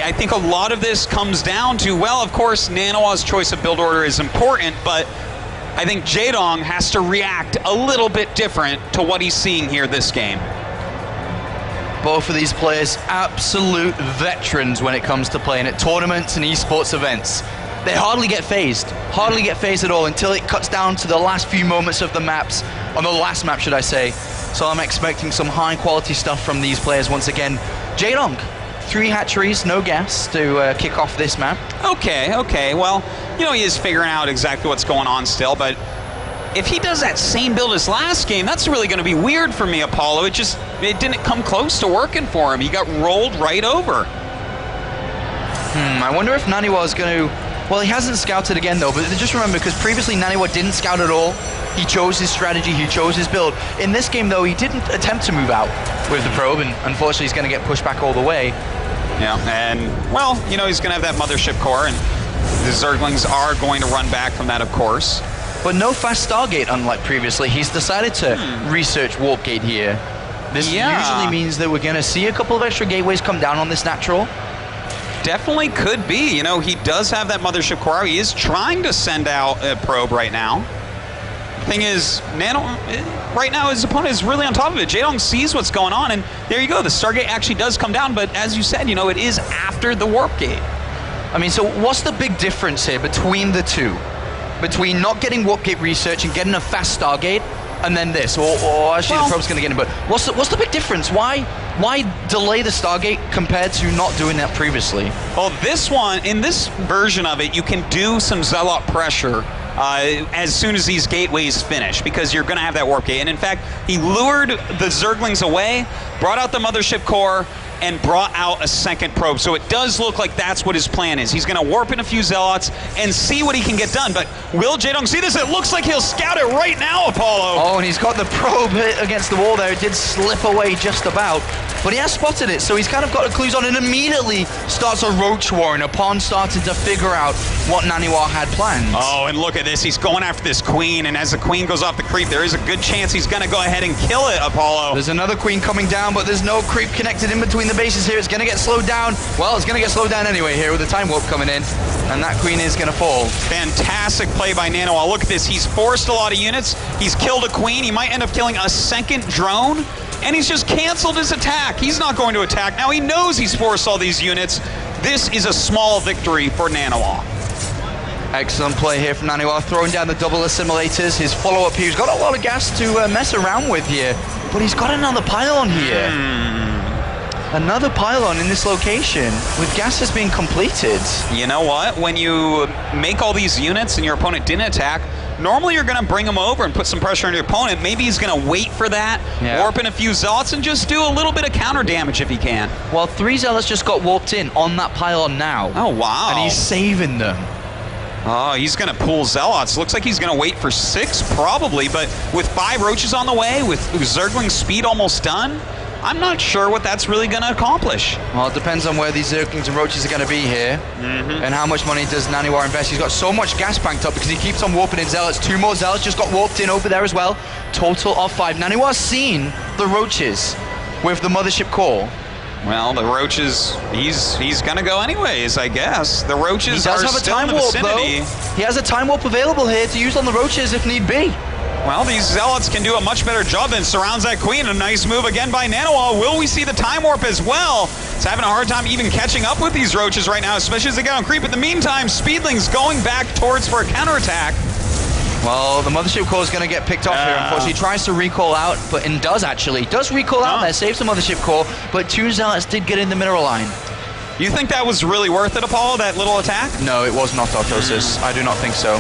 I think a lot of this comes down to, well, of course, NaNiwa's choice of build order is important, but I think Jaedong has to react a little bit different to what he's seeing here this game. Both of these players, absolute veterans when it comes to playing at tournaments and esports events. They hardly get phased at all until it cuts down to the last few moments of the maps, on the last map, should I say. So I'm expecting some high quality stuff from these players once again. Jaedong, 3 hatcheries, no gas to kick off this map. Okay. Well, you know, he is figuring out exactly what's going on still, but if he does that same build as last game, that's really going to be weird for me, Apollo. It didn't come close to working for him. He got rolled right over. I wonder if NaNiwa is going to... Well, he hasn't scouted again, though, but just remember, because previously NaNiwa didn't scout at all. He chose his strategy, he chose his build. In this game, though, he didn't attempt to move out with the probe, and unfortunately he's going to get pushed back all the way. Yeah, and, well, you know, he's going to have that mothership core, and the Zerglings are going to run back from that, of course. But no fast Stargate, unlike previously. He's decided to research Warp Gate here. This usually means that we're going to see a couple of extra gateways come down on this natural. Definitely could be. You know, he does have that mothership core. He is trying to send out a probe right now. Thing is, right now his opponent is really on top of it. Jaedong sees what's going on, and there you go. The Stargate actually does come down, but as you said, you know, it is after the Warp Gate. I mean, so what's the big difference here between the two? Between not getting Warp Gate research and getting a fast Stargate, and then this, or actually the probe's going to get him. But what's the big difference? Why delay the Stargate compared to not doing that previously? Well, this one, in this version of it, you can do some Zealot pressure as soon as these gateways finish, because you're going to have that Warp Gate. And in fact, he lured the Zerglings away, brought out the mothership core, and brought out a second probe. So it does look like that's what his plan is. He's going to warp in a few Zealots and see what he can get done. But will Jaedong see this? It looks like he'll scout it right now, Apollo. Oh, and he's got the probe hit against the wall there. It did slip away just about. But he has spotted it, so he's kind of got the clues on and immediately starts a roach warren upon starting to figure out what NaNiwa had planned. Oh, and look at this. He's going after this queen, and as the queen goes off the creep, there is a good chance he's going to go ahead and kill it, Apollo. There's another queen coming down, but there's no creep connected in between the bases here. It's going to get slowed down. Well, it's going to get slowed down anyway here with the time warp coming in, and that queen is going to fall. Fantastic play by NaNiwa. Look at this. He's forced a lot of units. He's killed a queen. He might end up killing a second drone, and he's just canceled his attack. He's not going to attack. Now he knows he's forced all these units. This is a small victory for NaNiwa. Excellent play here from NaNiwa, throwing down the double assimilators. His follow-up here, he's got a lot of gas to mess around with here, but he's got another pylon here. Another pylon in this location with gases being completed. You know what? When you make all these units and your opponent didn't attack, normally you're going to bring him over and put some pressure on your opponent. Maybe he's going to wait for that, warp in a few Zealots, and just do a little bit of counter damage if he can. Well, 3 Zealots just got warped in on that pylon now. Oh, wow. And he's saving them. Oh, he's going to pull Zealots. Looks like he's going to wait for 6, probably, but with 5 roaches on the way, with Zergling's speed almost done, I'm not sure what that's really going to accomplish. Well, it depends on where these Zerglings and roaches are going to be here, and how much money does NaNiwa invest. He's got so much gas banked up because he keeps on warping in Zealots. 2 more Zealots just got warped in over there as well. Total of 5. NaNiwa's seen the roaches with the mothership core. Well, the roaches, he's going to go anyways, I guess. The roaches are still still in the vicinity. Though. He has a time warp available here to use on the roaches if need be. Well, these Zealots can do a much better job than surrounds that queen. A nice move again by NaNiwa. Will we see the time warp as well? It's having a hard time even catching up with these roaches right now, especially as they get on creep. In the meantime, Speedling's going back towards for a counterattack. Well, the mothership core is going to get picked off here. Unfortunately, he tries to recall out, but does recall out there, saves the mothership core, but 2 Zealots did get in the mineral line. You think that was really worth it, Apollo, that little attack? No, it was not, Autosis. I do not think so.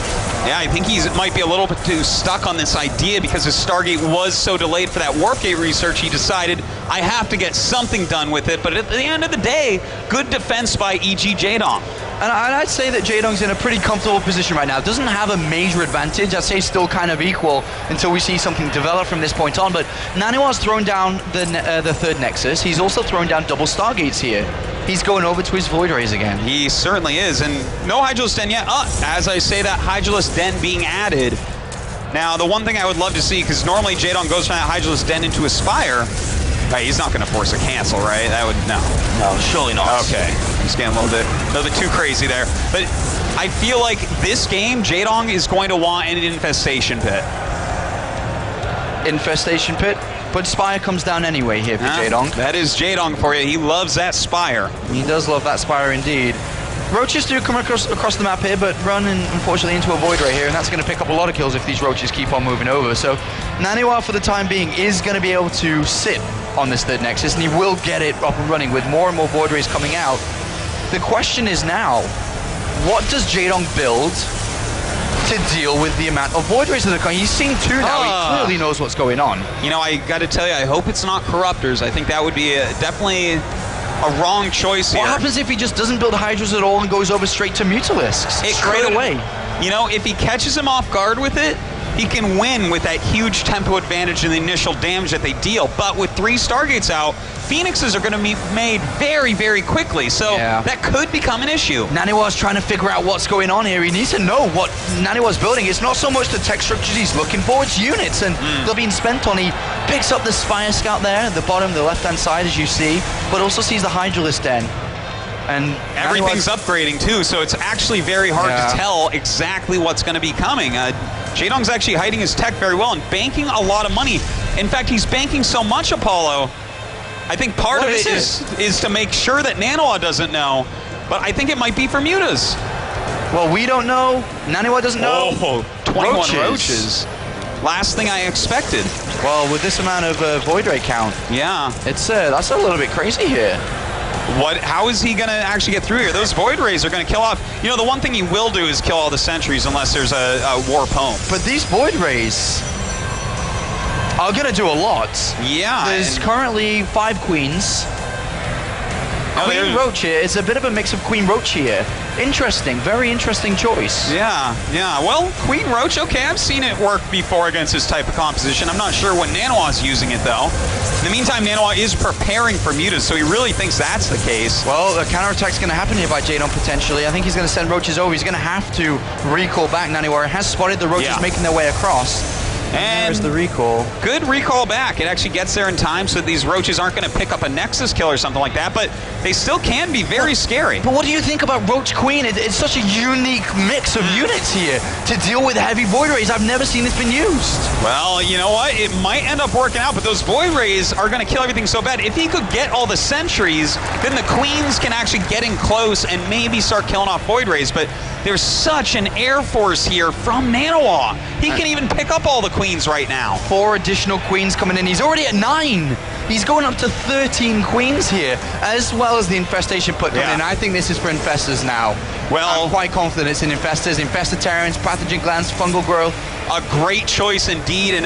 Yeah, I think he might be a little bit too stuck on this idea because his Stargate was so delayed for that Warp Gate research. He decided, I have to get something done with it. But at the end of the day, good defense by E.G. Jaedong. And I'd say that Jaedong's in a pretty comfortable position right now. Doesn't have a major advantage. I'd say still kind of equal until we see something develop from this point on. But NaNiwa's thrown down the 3rd Nexus. He's also thrown down double Stargates here. He's going over to his Void Rays again. He certainly is. And no Hydralisk Den yet. As I say that, Hydralisk Den being added. Now, the one thing I would love to see, because normally Jaedong goes from that Hydralisk Den into a Spire. Right, he's not going to force a cancel, right? That would, no. No, surely not. Okay. I'm just getting a little bit too crazy there. But I feel like this game, Jaedong is going to want an Infestation Pit. Infestation Pit? But Spire comes down anyway here for Jaedong. That is Jaedong for you. He loves that Spire. He does love that Spire indeed. Roaches do come across the map here, but run unfortunately into a Void Ray here, and that's going to pick up a lot of kills if these roaches keep on moving over. So NaNiwa, for the time being, is going to be able to sit on this 3rd Nexus, and he will get it up and running with more and more Void Rays coming out. The question is now, what does Jaedong build to deal with the amount of Void Rays that are coming. He's seen 2 now. He clearly knows what's going on. You know, I got to tell you, I hope it's not Corruptors. I think that would be definitely a wrong choice here. What happens if he just doesn't build Hydras at all and goes over straight to Mutalisks? Straight away. You know, if he catches him off guard with it, he can win with that huge tempo advantage in the initial damage that they deal. But with 3 Stargates out, Phoenixes are going to be made very, very quickly. So that could become an issue. NaNiwa's trying to figure out what's going on here. He needs to know what NaNiwa's building. It's not so much the tech structures he's looking for, it's units. And they're being spent on. He picks up the Spire Scout there at the bottom, the left-hand side, as you see, but also sees the Hydralisk Den. And everything's upgrading too, so it's actually very hard to tell exactly what's going to be coming. Jaedong's actually hiding his tech very well and banking a lot of money. In fact, he's banking so much, Apollo. I think part of it is to make sure that NaNiwa doesn't know, but I think it might be for Mutas. Well, we don't know. NaNiwa doesn't know. Oh, 21 roaches. Last thing I expected. Well, with this amount of Void Ray count, it's that's a little bit crazy here. How is he going to actually get through here? Those Void Rays are going to kill off. You know, the one thing he will do is kill all the sentries unless there's a Warp Home. But these Void Rays are going to do a lot. Yeah. There's currently 5 Queens. Queen Roach here is a bit of a mix of Queen Roach here. Interesting, very interesting choice. Yeah. Well, Queen Roach, okay, I've seen it work before against this type of composition. I'm not sure when NaNiwa's using it, though. In the meantime, NaNiwa is preparing for Mutas, so he really thinks that's the case. Well, the counterattack's going to happen here by Jaedong, potentially. I think he's going to send Roaches over. He's going to have to recall back. NaNiwa has spotted the Roaches making their way across. And there's the recall. Good recall back. It actually gets there in time so that these Roaches aren't going to pick up a Nexus kill or something like that, but they still can be very scary. But what do you think about Roach Queen? It's such a unique mix of units here to deal with heavy Void Rays. I've never seen this been used. Well, you know what? It might end up working out, but those Void Rays are going to kill everything so bad. If he could get all the sentries, then the Queens can actually get in close and maybe start killing off Void Rays, but there's such an air force here from NaNiwa. He can even pick up all the Queens right now. 4 additional Queens coming in. He's already at 9. He's going up to 13 Queens here, as well as the Infestation put coming in. I think this is for Infestors now. Well, I'm quite confident it's in Infestors. Infestatorians, Pathogen Glands, Fungal Growth. A great choice indeed, and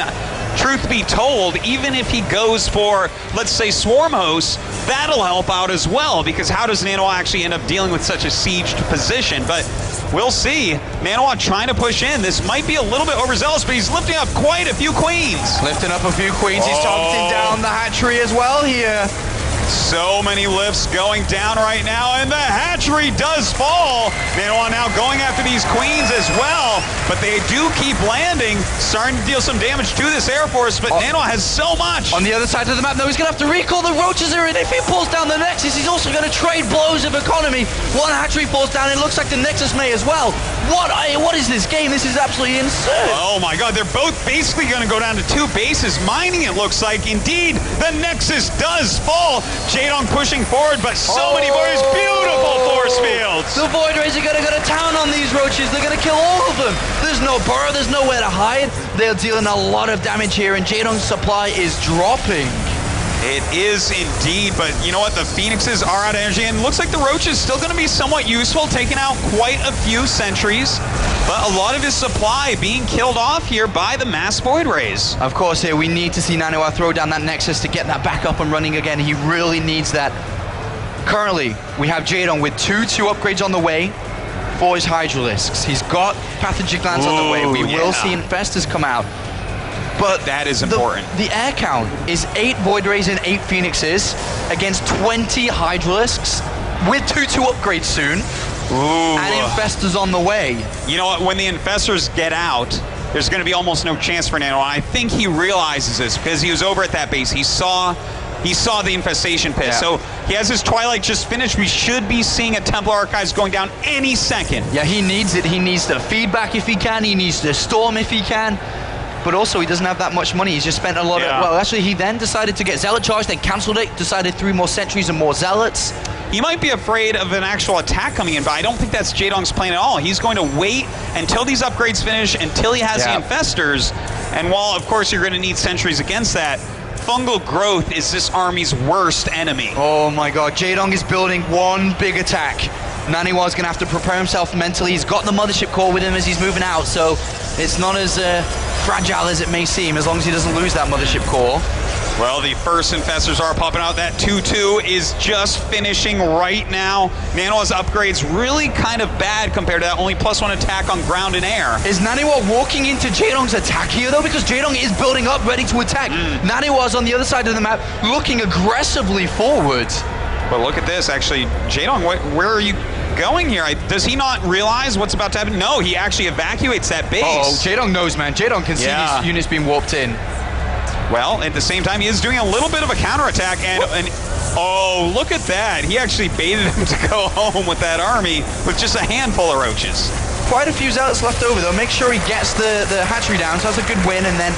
truth be told, even if he goes for, let's say, Swarm Hosts, that'll help out as well, because how does NaNiwa actually end up dealing with such a sieged position? But we'll see. NaNiwa trying to push in. This might be a little bit overzealous, but he's lifting up quite a few Queens. Lifting up a few Queens. He's targeting down the hatchery as well here. So many lifts going down right now, and the hatchery does fall. NaNiwa now going after these Queens as well, but they do keep landing, starting to deal some damage to this Air Force, but NaNiwa has so much. On the other side of the map, though, he's going to have to recall the Roaches are in. If he pulls down the Nexus, he's also going to trade blows of economy. One hatchery falls down, it looks like the Nexus may as well. What is this game? This is absolutely insane. Oh my god, they're both basically going to go down to 2 bases, mining it looks like. Indeed, the Nexus does fall. Jaedong pushing forward, but so many Void Rays, beautiful force fields. The Void Rays are going to go to town on these Roaches. They're going to kill all of them. There's no burrow, there's nowhere to hide. They're dealing a lot of damage here, and Jaedong's supply is dropping. It is indeed, but you know what? The Phoenixes are out of energy, and looks like the Roach is still going to be somewhat useful, taking out quite a few sentries, but a lot of his supply being killed off here by the mass Void Rays. Of course, here we need to see NaNiwa throw down that Nexus to get that back up and running again. He really needs that. Currently, we have Jaedong with 2 upgrades on the way for his Hydralisks. He's got Pathogen Glands on the way. We will see Infestors come out. But that is important. The air count is 8 Void Rays and 8 Phoenixes against 20 Hydralisks with 2 upgrades soon. And Infestors on the way. You know what? When the Infestors get out, there's going to be almost no chance for NaNiwa. I think he realizes this because he was over at that base. He saw the Infestation Pit. So he has his Twilight just finished. We should be seeing a Templar Archives going down any second. Yeah, he needs it. He needs the feedback if he can. He needs the Storm if he can. But also, he doesn't have that much money. He's just spent a lot of... Well, actually, he then decided to get Zealot Charge, then cancelled it, decided 3 more Sentries and more Zealots. He might be afraid of an actual attack coming in, but I don't think that's Jaedong's plan at all. He's going to wait until these upgrades finish, until he has the Infestors. And while, of course, you're going to need Sentries against that, Fungal Growth is this army's worst enemy. Oh my god, Jaedong is building one big attack. NaNiwa's going to have to prepare himself mentally. He's got the mothership core with him as he's moving out, so it's not as fragile as it may seem, as long as he doesn't lose that mothership core. Well, the first infestors are popping out. That 2-2 is just finishing right now. NaNiwa's upgrade's really kind of bad compared to that, only +1 attack on ground and air. Is NaNiwa walking into Jaedong's attack here, though? Because Jaedong is building up, ready to attack. NaNiwa's on the other side of the map, looking aggressively forwards. But look at this, actually. Jaedong, where are you going here? Does he not realize what's about to happen? No, he actually evacuates that base. Oh, Jaedong knows, man. Jaedong can see these units being warped in. Well, at the same time, he is doing a little bit of a counterattack, and oh, look at that. He actually baited him to go home with that army with just a handful of roaches. Quite a few zealots left over, though. Make sure he gets the hatchery down, so that's a good win, and then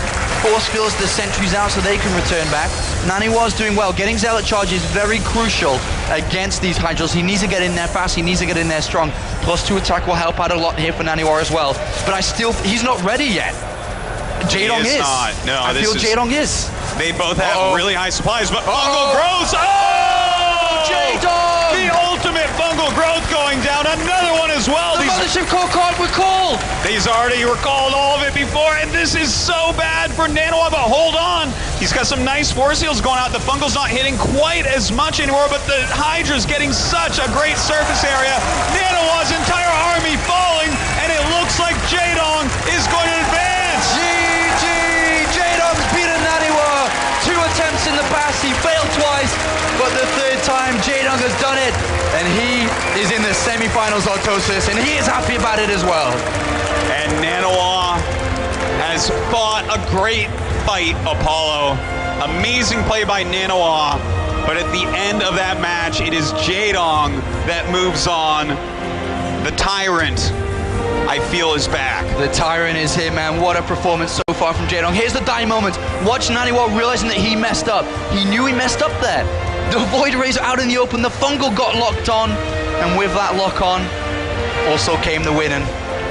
force fills the sentries out so they can return back. NaNiwa's doing well. Getting zealot charge is very crucial against these hydras. He needs to get in there fast. He needs to get in there strong. +2 attack will help out a lot here for NaNiwa as well. But he's not ready yet. Jaedong is. No, I feel Jaedong is. They both have really high supplies, but fungal growth. Oh! Jaedong! The ultimate fungal growth going down. Another one as well. The mothership core can't recall. He's already recalled all of it before, and this is so bad for NaNiwa, but hold on. He's got some nice force heals going out. The fungal's not hitting quite as much anymore, but the Hydra's getting such a great surface area. NaNiwa's entire army falling, and it looks like Jaedong is going to advance. Attempts in the past, he failed twice, but the third time Jaedong has done it, and he is in the semi-finals, Autosis, and he is happy about it as well. And NaNiwa has fought a great fight, Apollo. Amazing play by NaNiwa, but at the end of that match, it is Jaedong that moves on. The Tyrant, I feel, is back. The Tyrant is here, man. What a performance so far from Jaedong. Here's the die moment. Watch NaNiwa realizing that he messed up. He knew he messed up there. The Void Rays are out in the open. The fungal got locked on, and with that lock on, also came the win. And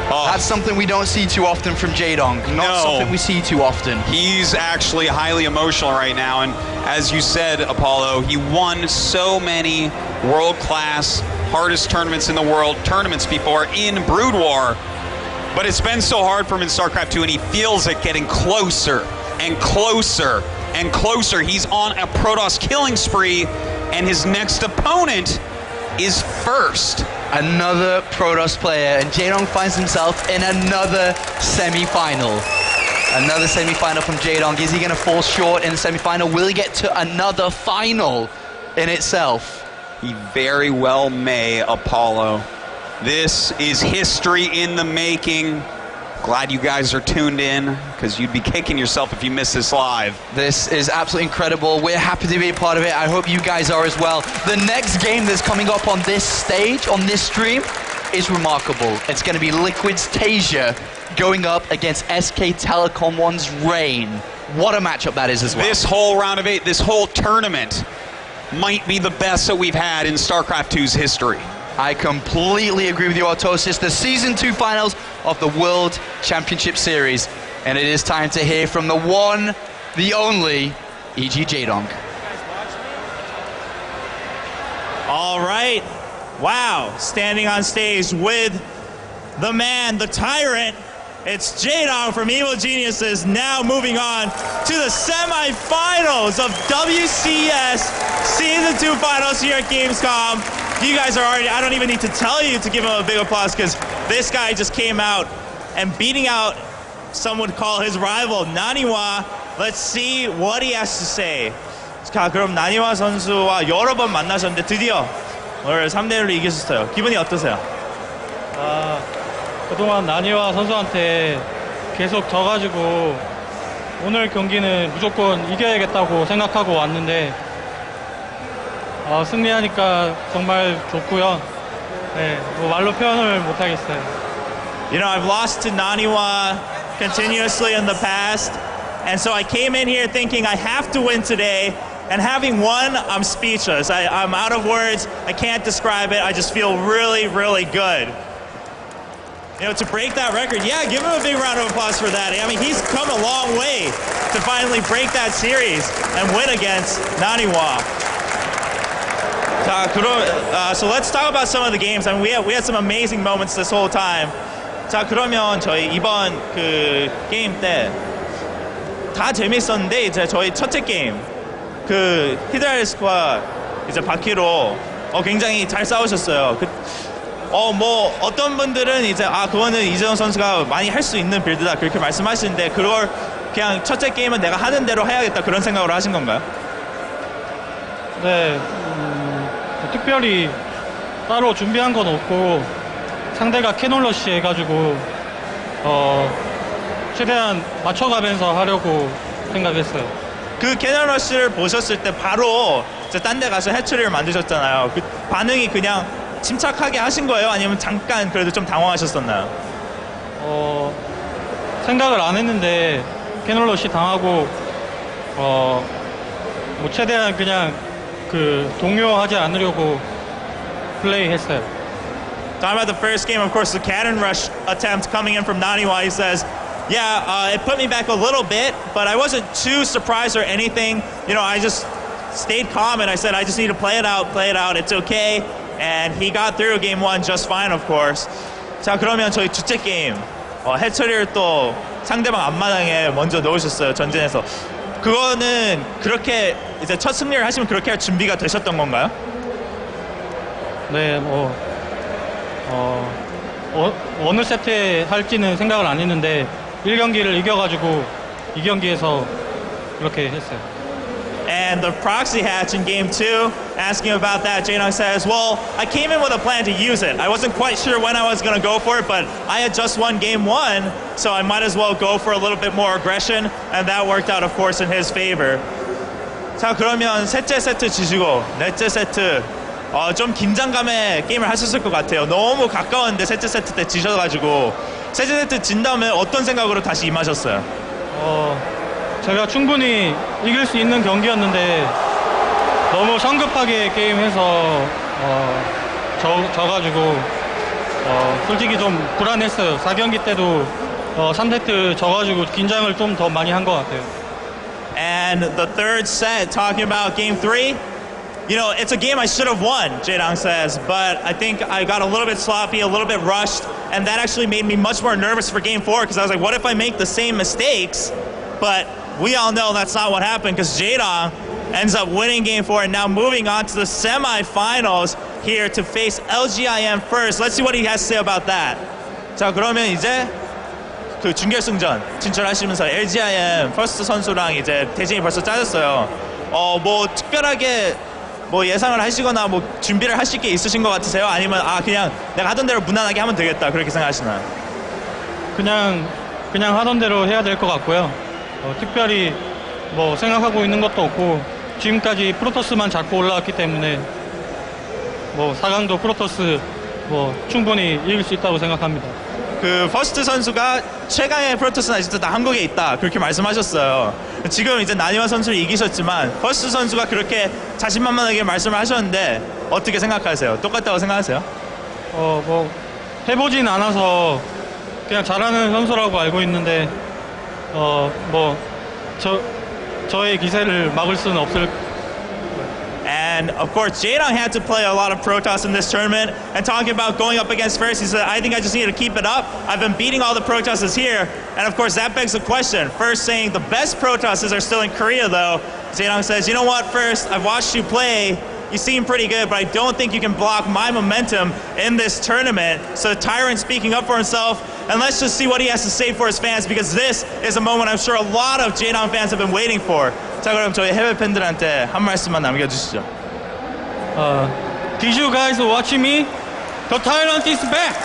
that's something we don't see too often from Jaedong. Not something we see too often. He's actually highly emotional right now, and as you said, Apollo, he won so many world-class, hardest tournaments in the world, tournaments before in Brood War, but it's been so hard for him in StarCraft 2, and he feels it getting closer and closer and closer. He's on a Protoss killing spree, and his next opponent is first. Another Protoss player, and Jaedong finds himself in another semi-final. Another semi-final from Jaedong. Is he going to fall short in the semi-final? Will he get to another final in itself? He very well may, Apollo. This is history in the making. Glad you guys are tuned in, because you'd be kicking yourself if you missed this live. This is absolutely incredible. We're happy to be a part of it. I hope you guys are as well. The next game that's coming up on this stage, on this stream, is remarkable. It's going to be Liquid's Tasia going up against SK Telecom One's Rain. What a matchup that is as well. This whole round of 8, this whole tournament might be the best that we've had in StarCraft 2's history. I completely agree with you, Autosis. The Season 2 finals of the World Championship Series. And it is time to hear from the one, the only, E.G. Jaedong. All right. Wow. Standing on stage with the man, the Tyrant. It's Jaedong from Evil Geniuses, now moving on to the semifinals of WCS Season 2 finals here at Gamescom. You guys are already, I don't even need to tell you to give him a big applause, because this guy just came out and beating out, some would call his rival, NaNiwa. Let's see what he has to say. 자, 그럼 나니와 선수와 여러 번 만나셨는데 드디어 오늘 3대1로 이기셨어요. 기분이 어떠세요? 그동안 나니와 선수한테 계속 져가지고 오늘 경기는 무조건 이겨야겠다고 생각하고 왔는데 승리하니까 정말 좋고요. 네, 뭐 말로 표현을 못하겠어요. You know, I've lost to NaNiwa continuously in the past, and so I came in here thinking I have to win today, and having won, I'm speechless. I'm out of words. I can't describe it. I just feel really, really good. You know, to break that record, yeah, give him a big round of applause for that. I mean, he's come a long way to finally break that series and win against NaNiwa. So let's talk about some of the games. I mean, we had some amazing moments this whole time. 자, 그러면 저희 이번 그 게임 때 다 재밌었는데 이제 저희 첫째 게임 그 히드라리스크와 이제 바퀴로 굉장히 잘 싸우셨어요. 뭐 어떤 분들은 이제 그거는 이재동 선수가 많이 할 수 있는 빌드다 그렇게 말씀하시는데 그걸 그냥 첫째 게임은 내가 하는 대로 해야겠다 그런 생각으로 하신 건가요? 네, 특별히 따로 준비한 건 없고 상대가 캐논러시 해가지고 최대한 맞춰가면서 하려고 생각했어요. 그 캐논러시를 보셨을 때 바로 이제 딴 데 가서 해처리를 만드셨잖아요. 그 반응이 그냥 침착하게 하신 거예요? 아니면 잠깐 그래도 좀 당황하셨었나요? 생각을 안 했는데 캐논러시 당하고 뭐 최대한 그냥 그 동요하지 않으려고 플레이했어요. Talking about the first game, of course, the cannon rush attempt coming in from NaNiwa. He says, yeah, it put me back a little bit, but I wasn't too surprised or anything. You know, I just stayed calm and I said, I just need to play it out, it's okay. And he got through game one just fine, of course. 자, 그러면 저희 둘째 게임, 해처리를 또 상대방 앞마당에 먼저 넣으셨어요, 전진해서. 그거는 그렇게 이제 첫 승리를 하시면 그렇게 할 준비가 되셨던 건가요? 네, 어느 세트에 할지는 생각을 안 했는데 1경기를 이겨가지고 2경기에서 그렇게 했어요. And the proxy hatch in game 2, asking about that, Jaedong says, well, I came in with a plan to use it. I wasn't quite sure when I was going to go for it, but I had just won game 1, so I might as well go for a little bit more aggression, and that worked out, of course, in his favor. 자, 그러면 셋째 세트 지시고 넷째 세트 좀 긴장감에 게임을 하셨을 것 같아요. 너무 가까웠는데 셋째 세트 때 지셔가지고 셋째 세트 진 다음에 어떤 생각으로 다시 임하셨어요? 제가 충분히 이길 수 있는 경기였는데 너무 성급하게 게임해서 져가지고 솔직히 좀 불안했어요. 4경기 때도 3세트 져가지고 긴장을 좀 더 많이 한 것 같아요. And the third set, talking about game 3, you know, it's a game I should have won, Jaedong says, but I think I got a little bit sloppy, a little bit rushed, and that actually made me much more nervous for game 4 because I was like, what if I make the same mistakes? But we all know that's not what happened because Jaedong ends up winning game 4 and now moving on to the semifinals here to face LGIM first. Let's see what he has to say about that. 자, 그러면 이제 그 준결승전 진출하시면서 LGIM 퍼스트 선수랑 이제 대진이 벌써 짜졌어요. 뭐 특별하게 뭐 예상을 하시거나 뭐 준비를 하실 게 있으신 것 같으세요? 아니면 그냥 내가 하던 대로 무난하게 하면 되겠다 그렇게 생각하시나요? 그냥 하던 대로 해야 될 것 같고요. 특별히 뭐 생각하고 있는 것도 없고 지금까지 프로토스만 잡고 올라왔기 때문에 뭐 4강도 프로토스 뭐 충분히 이길 수 있다고 생각합니다. 그 퍼스트 선수가 최강의 프로토스는 아직도 다 한국에 있다 그렇게 말씀하셨어요. 지금 이제 나니와 선수를 이기셨지만 퍼스트 선수가 그렇게 자신만만하게 말씀을 하셨는데 어떻게 생각하세요? 똑같다고 생각하세요? 뭐 해보진 않아서 그냥 잘하는 선수라고 알고 있는데 뭐 저의 기세를 막을 수는 없을. And of course, Jaedong had to play a lot of Protoss in this tournament. And talking about going up against first, he said, I think I just need to keep it up. I've been beating all the Protosses here. And of course, that begs the question. First saying the best Protosses are still in Korea, though. Jaedong says, you know what, First, I've watched you play. You seem pretty good, but I don't think you can block my momentum in this tournament. So Tyrant speaking up for himself. And let's just see what he has to say for his fans, because this is a moment I'm sure a lot of Jaedong fans have been waiting for. 자, 그럼 저희 해외 팬들한테 한 말씀만 남겨주시죠. Did you guys watch me? The Tyrant is back!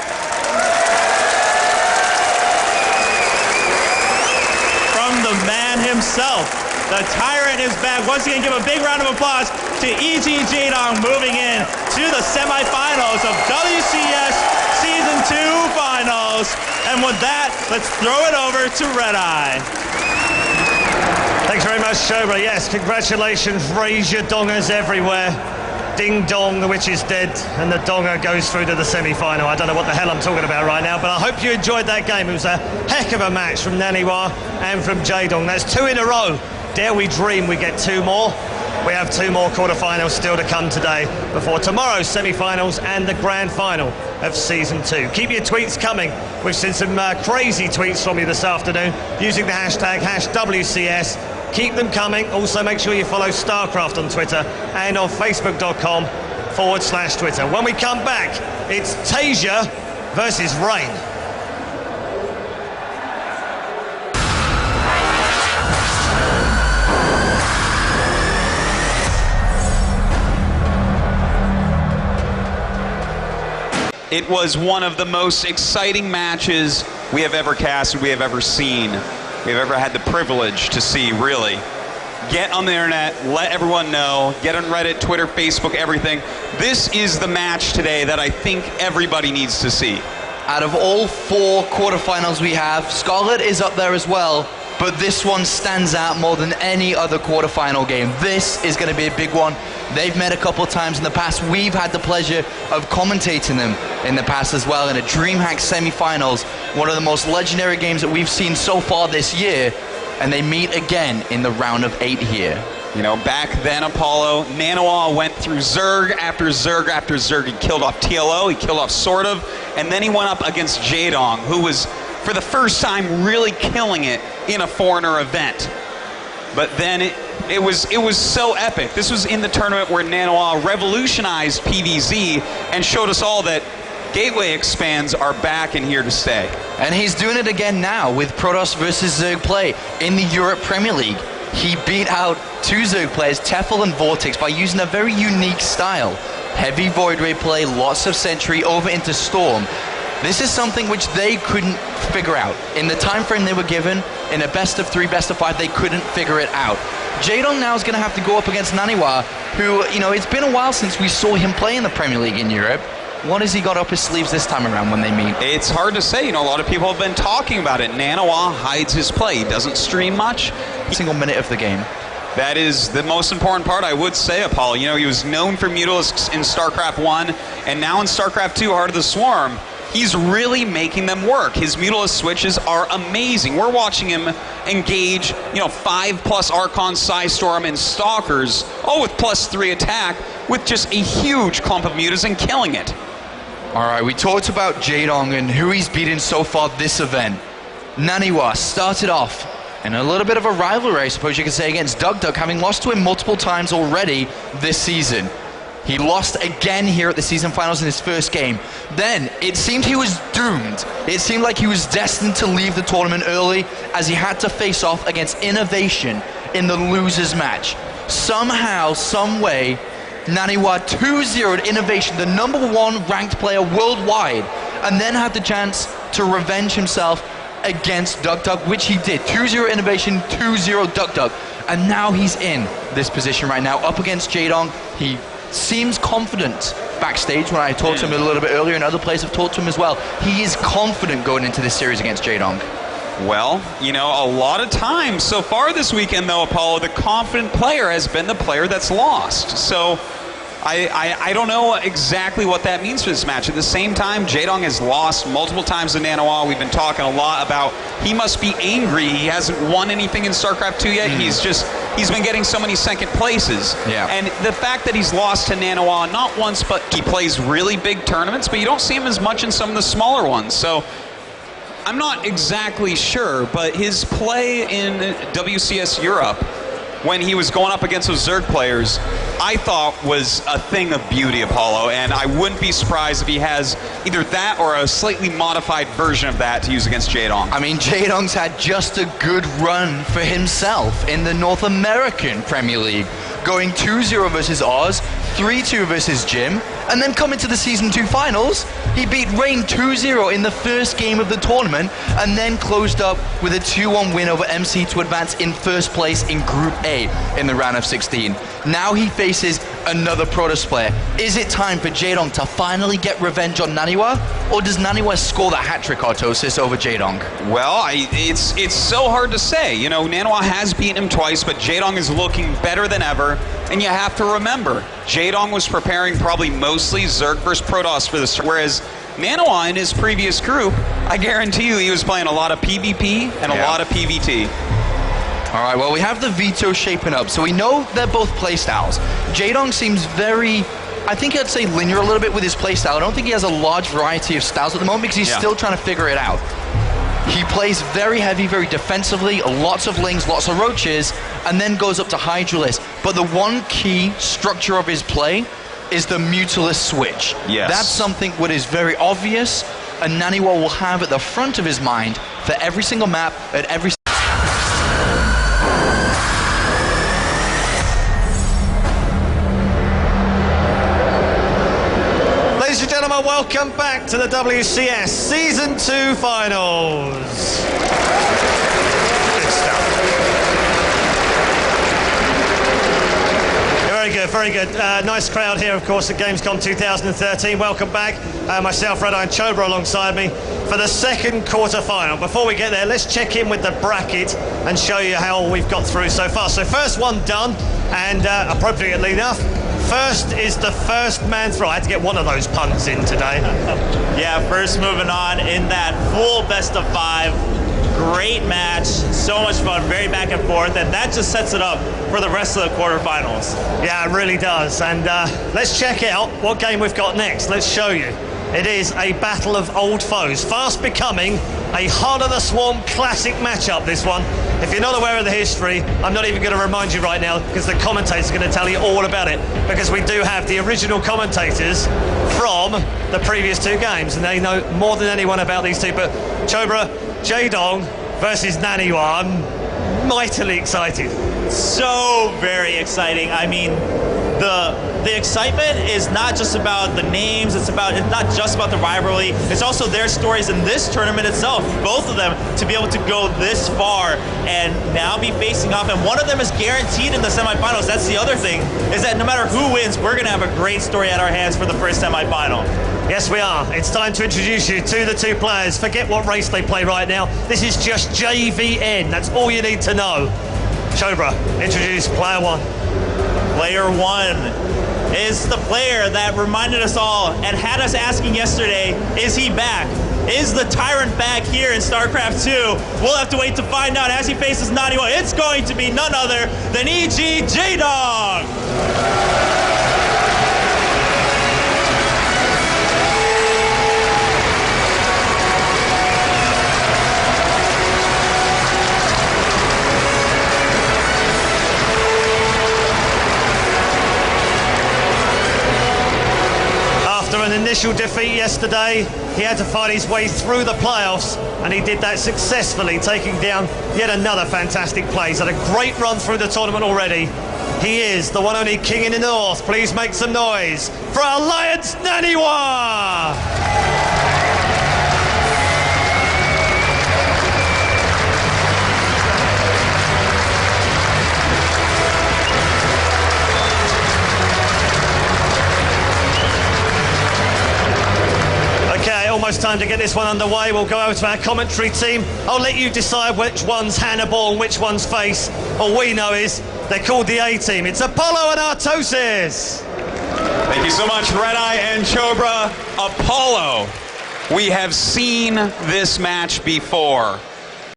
From the man himself, the Tyrant is back. Once again, give a big round of applause to E.G. Jaedong moving in to the semifinals of WCS Season 2 Finals. And with that, let's throw it over to Red Eye. Thanks very much, Shobra. Yes, congratulations. Raise your dongers everywhere. Ding dong, the witch is dead, and the donger goes through to the semi-final. I don't know what the hell I'm talking about right now, but I hope you enjoyed that game. It was a heck of a match from NaNiwa and from Jaedong. That's 2 in a row. Dare we dream we get 2 more? We have 2 more quarterfinals still to come today before tomorrow's semi-finals and the grand final of season 2. Keep your tweets coming. We've seen some crazy tweets from you this afternoon using the hashtag #WCS. Keep them coming. Also, make sure you follow StarCraft on Twitter and on Facebook.com/Twitter. When we come back, it's Tasia versus Rain. It was one of the most exciting matches we have ever casted, we have ever seen, we have ever had the privilege to see, really. Get on the internet, let everyone know, get on Reddit, Twitter, Facebook, everything. This is the match today that I think everybody needs to see. Out of all 4 quarterfinals we have, Scarlet is up there as well, but this one stands out more than any other quarterfinal game. This is going to be a big one. They've met a couple of times in the past. We've had the pleasure of commentating them in the past as well in a DreamHack semi-finals, one of the most legendary games that we've seen so far this year, and they meet again in the round of 8 here. You know, back then, Apollo, NaNiwa went through Zerg after Zerg after Zerg. He killed off TLO, he killed off Sort of, and then he went up against Jaedong, who was, for the first time, really killing it in a foreigner event. But then it was so epic. This was in the tournament where NaNiwa revolutionized PvZ and showed us all that Gateway expands are back and here to stay. And he's doing it again now with Protoss versus Zerg play in the Europe Premier League. He beat out 2 Zerg players, Tefl and Vortex, by using a very unique style. Heavy Void Ray play, lots of Sentry over into Storm. This is something which they couldn't figure out. In the time frame they were given, in a best of 3, best of 5, they couldn't figure it out. Jaedong now is going to have to go up against NaNiwa, who, you know, it's been a while since we saw him play in the Premier League in Europe. What has he got up his sleeves this time around when they meet? It's hard to say. You know, a lot of people have been talking about it. NaNiwa hides his play. He doesn't stream much. Single minute of the game. That is the most important part, I would say, Apollo. You know, he was known for Mutalisks in StarCraft 1, and now in StarCraft 2, Heart of the Swarm, he's really making them work. His Mutalisk switches are amazing. We're watching him engage, you know, 5+ Archon, Psystorm, and Stalkers, all with +3 attack, with just a huge clump of mutas and killing it. All right, we talked about Jaedong and who he's beaten so far this event. NaNiwa started off in a little bit of a rivalry, I suppose you could say, against DugDug, having lost to him multiple times already this season. He lost again here at the season finals in his first game. Then, it seemed he was doomed. It seemed like he was destined to leave the tournament early as he had to face off against Innovation in the losers match. Somehow, some way, NaNiwa 2-0'd Innovation, the #1 ranked player worldwide, and then had the chance to revenge himself against DugDug, which he did. 2-0 Innovation, 2-0 DugDug. And now he's in this position right now, up against Jaedong. He seems confident backstage when I talked to him a little bit earlier, and other players have talked to him as well. He is confident going into this series against Jaedong. Well, you know, a lot of times so far this weekend, though, Apollo, the confident player has been the player that's lost. So I don't know exactly what that means for this match. At the same time, Jaedong has lost multiple times to NaNiwa. We've been talking a lot about he must be angry. He hasn't won anything in StarCraft 2 yet. He's been getting so many second places. Yeah. And the fact that he's lost to NaNiwa not once, but he plays really big tournaments, but you don't see him as much in some of the smaller ones. So I'm not exactly sure, but his play in WCS Europe, when he was going up against those Zerg players, I thought was a thing of beauty, Apollo, and I wouldn't be surprised if he has either that or a slightly modified version of that to use against Jaedong. I mean, Jaedong's had just a good run for himself in the North American Premier League, going 2-0 versus Oz, 3-2 versus Jim, and then coming to the Season 2 finals, he beat Rain 2-0 in the first game of the tournament, and then closed up with a 2-1 win over MC to advance in first place in Group A in the round of 16. Now he faces another Protoss player. Is it time for Jaedong to finally get revenge on NaNiwa, or does NaNiwa score the hat-trick Autosis over Jaedong? Well, it's so hard to say. You know, NaNiwa has beaten him twice, but Jaedong is looking better than ever. And you have to remember, Jaedong was preparing probably mostly Zerg versus Protoss for this, whereas NaNiwa in his previous group, I guarantee you he was playing a lot of PvP and a lot of PvT. All right, well, we have the veto shaping up, so we know they're both playstyles. Jaedong seems very, I think I'd say linear a little bit with his playstyle. I don't think he has a large variety of styles at the moment because he's still trying to figure it out. He plays very heavy, very defensively, lots of lings, lots of roaches, and then goes up to Hydralisk. But the one key structure of his play is the Mutalisk switch. Yes. That's something that is very obvious, and NaNiwa will have at the front of his mind for every single map, at every Ladies and gentlemen, welcome back to the WCS Season 2 Finals. Good stuff. Very good, very good. Nice crowd here, of course, at Gamescom 2013. Welcome back. Myself, Red Eye, and Chobra alongside me for the second quarter-final. Before we get there, let's check in with the bracket and show you how we've got through so far. So first one done, and appropriately enough, first is the first man through. I had to get one of those puns in today. Yeah, first moving on in that full best of 5. Great match, so much fun, very back and forth, and that just sets it up for the rest of the quarterfinals. Yeah, it really does. And let's check out what game we've got next. Let's show you. It is a battle of old foes, fast becoming a Heart of the Swarm classic matchup, this one. If you're not aware of the history, I'm not even going to remind you right now because the commentators are going to tell you all about it, because we do have the original commentators from the previous 2 games, and they know more than anyone about these two. But Chobra, Jaedong versus NaNiwa. I'm mightily excited. So very exciting. I mean, the excitement is not just about the names, it's not just about the rivalry, it's also their stories in this tournament itself, both of them, to be able to go this far and now be facing off, and one of them is guaranteed in the semifinals. That's the other thing, is that no matter who wins, we're going to have a great story at our hands for the first semifinal. Yes, we are. It's time to introduce you to the 2 players. Forget what race they play right now. This is just JVN. That's all you need to know. Chobra, introduce player 1. Player 1 is the player that reminded us all and had us asking yesterday, is he back? Is the Tyrant back here in StarCraft 2? We'll have to wait to find out as he faces NaNiwa. It's going to be none other than EG Jaedong! An initial defeat yesterday, he had to fight his way through the playoffs, and he did that successfully, taking down yet another fantastic play. He's had a great run through the tournament already. He is the one only king in the north. Please make some noise for Alliance NaNiwa! Okay, almost time to get this one underway. We'll go over to our commentary team. I'll let you decide which one's Hannibal and which one's Face. All we know is they're called the A-Team. It's Apollo and Artosis. Thank you so much, Red Eye and Chobra. Apollo, we have seen this match before.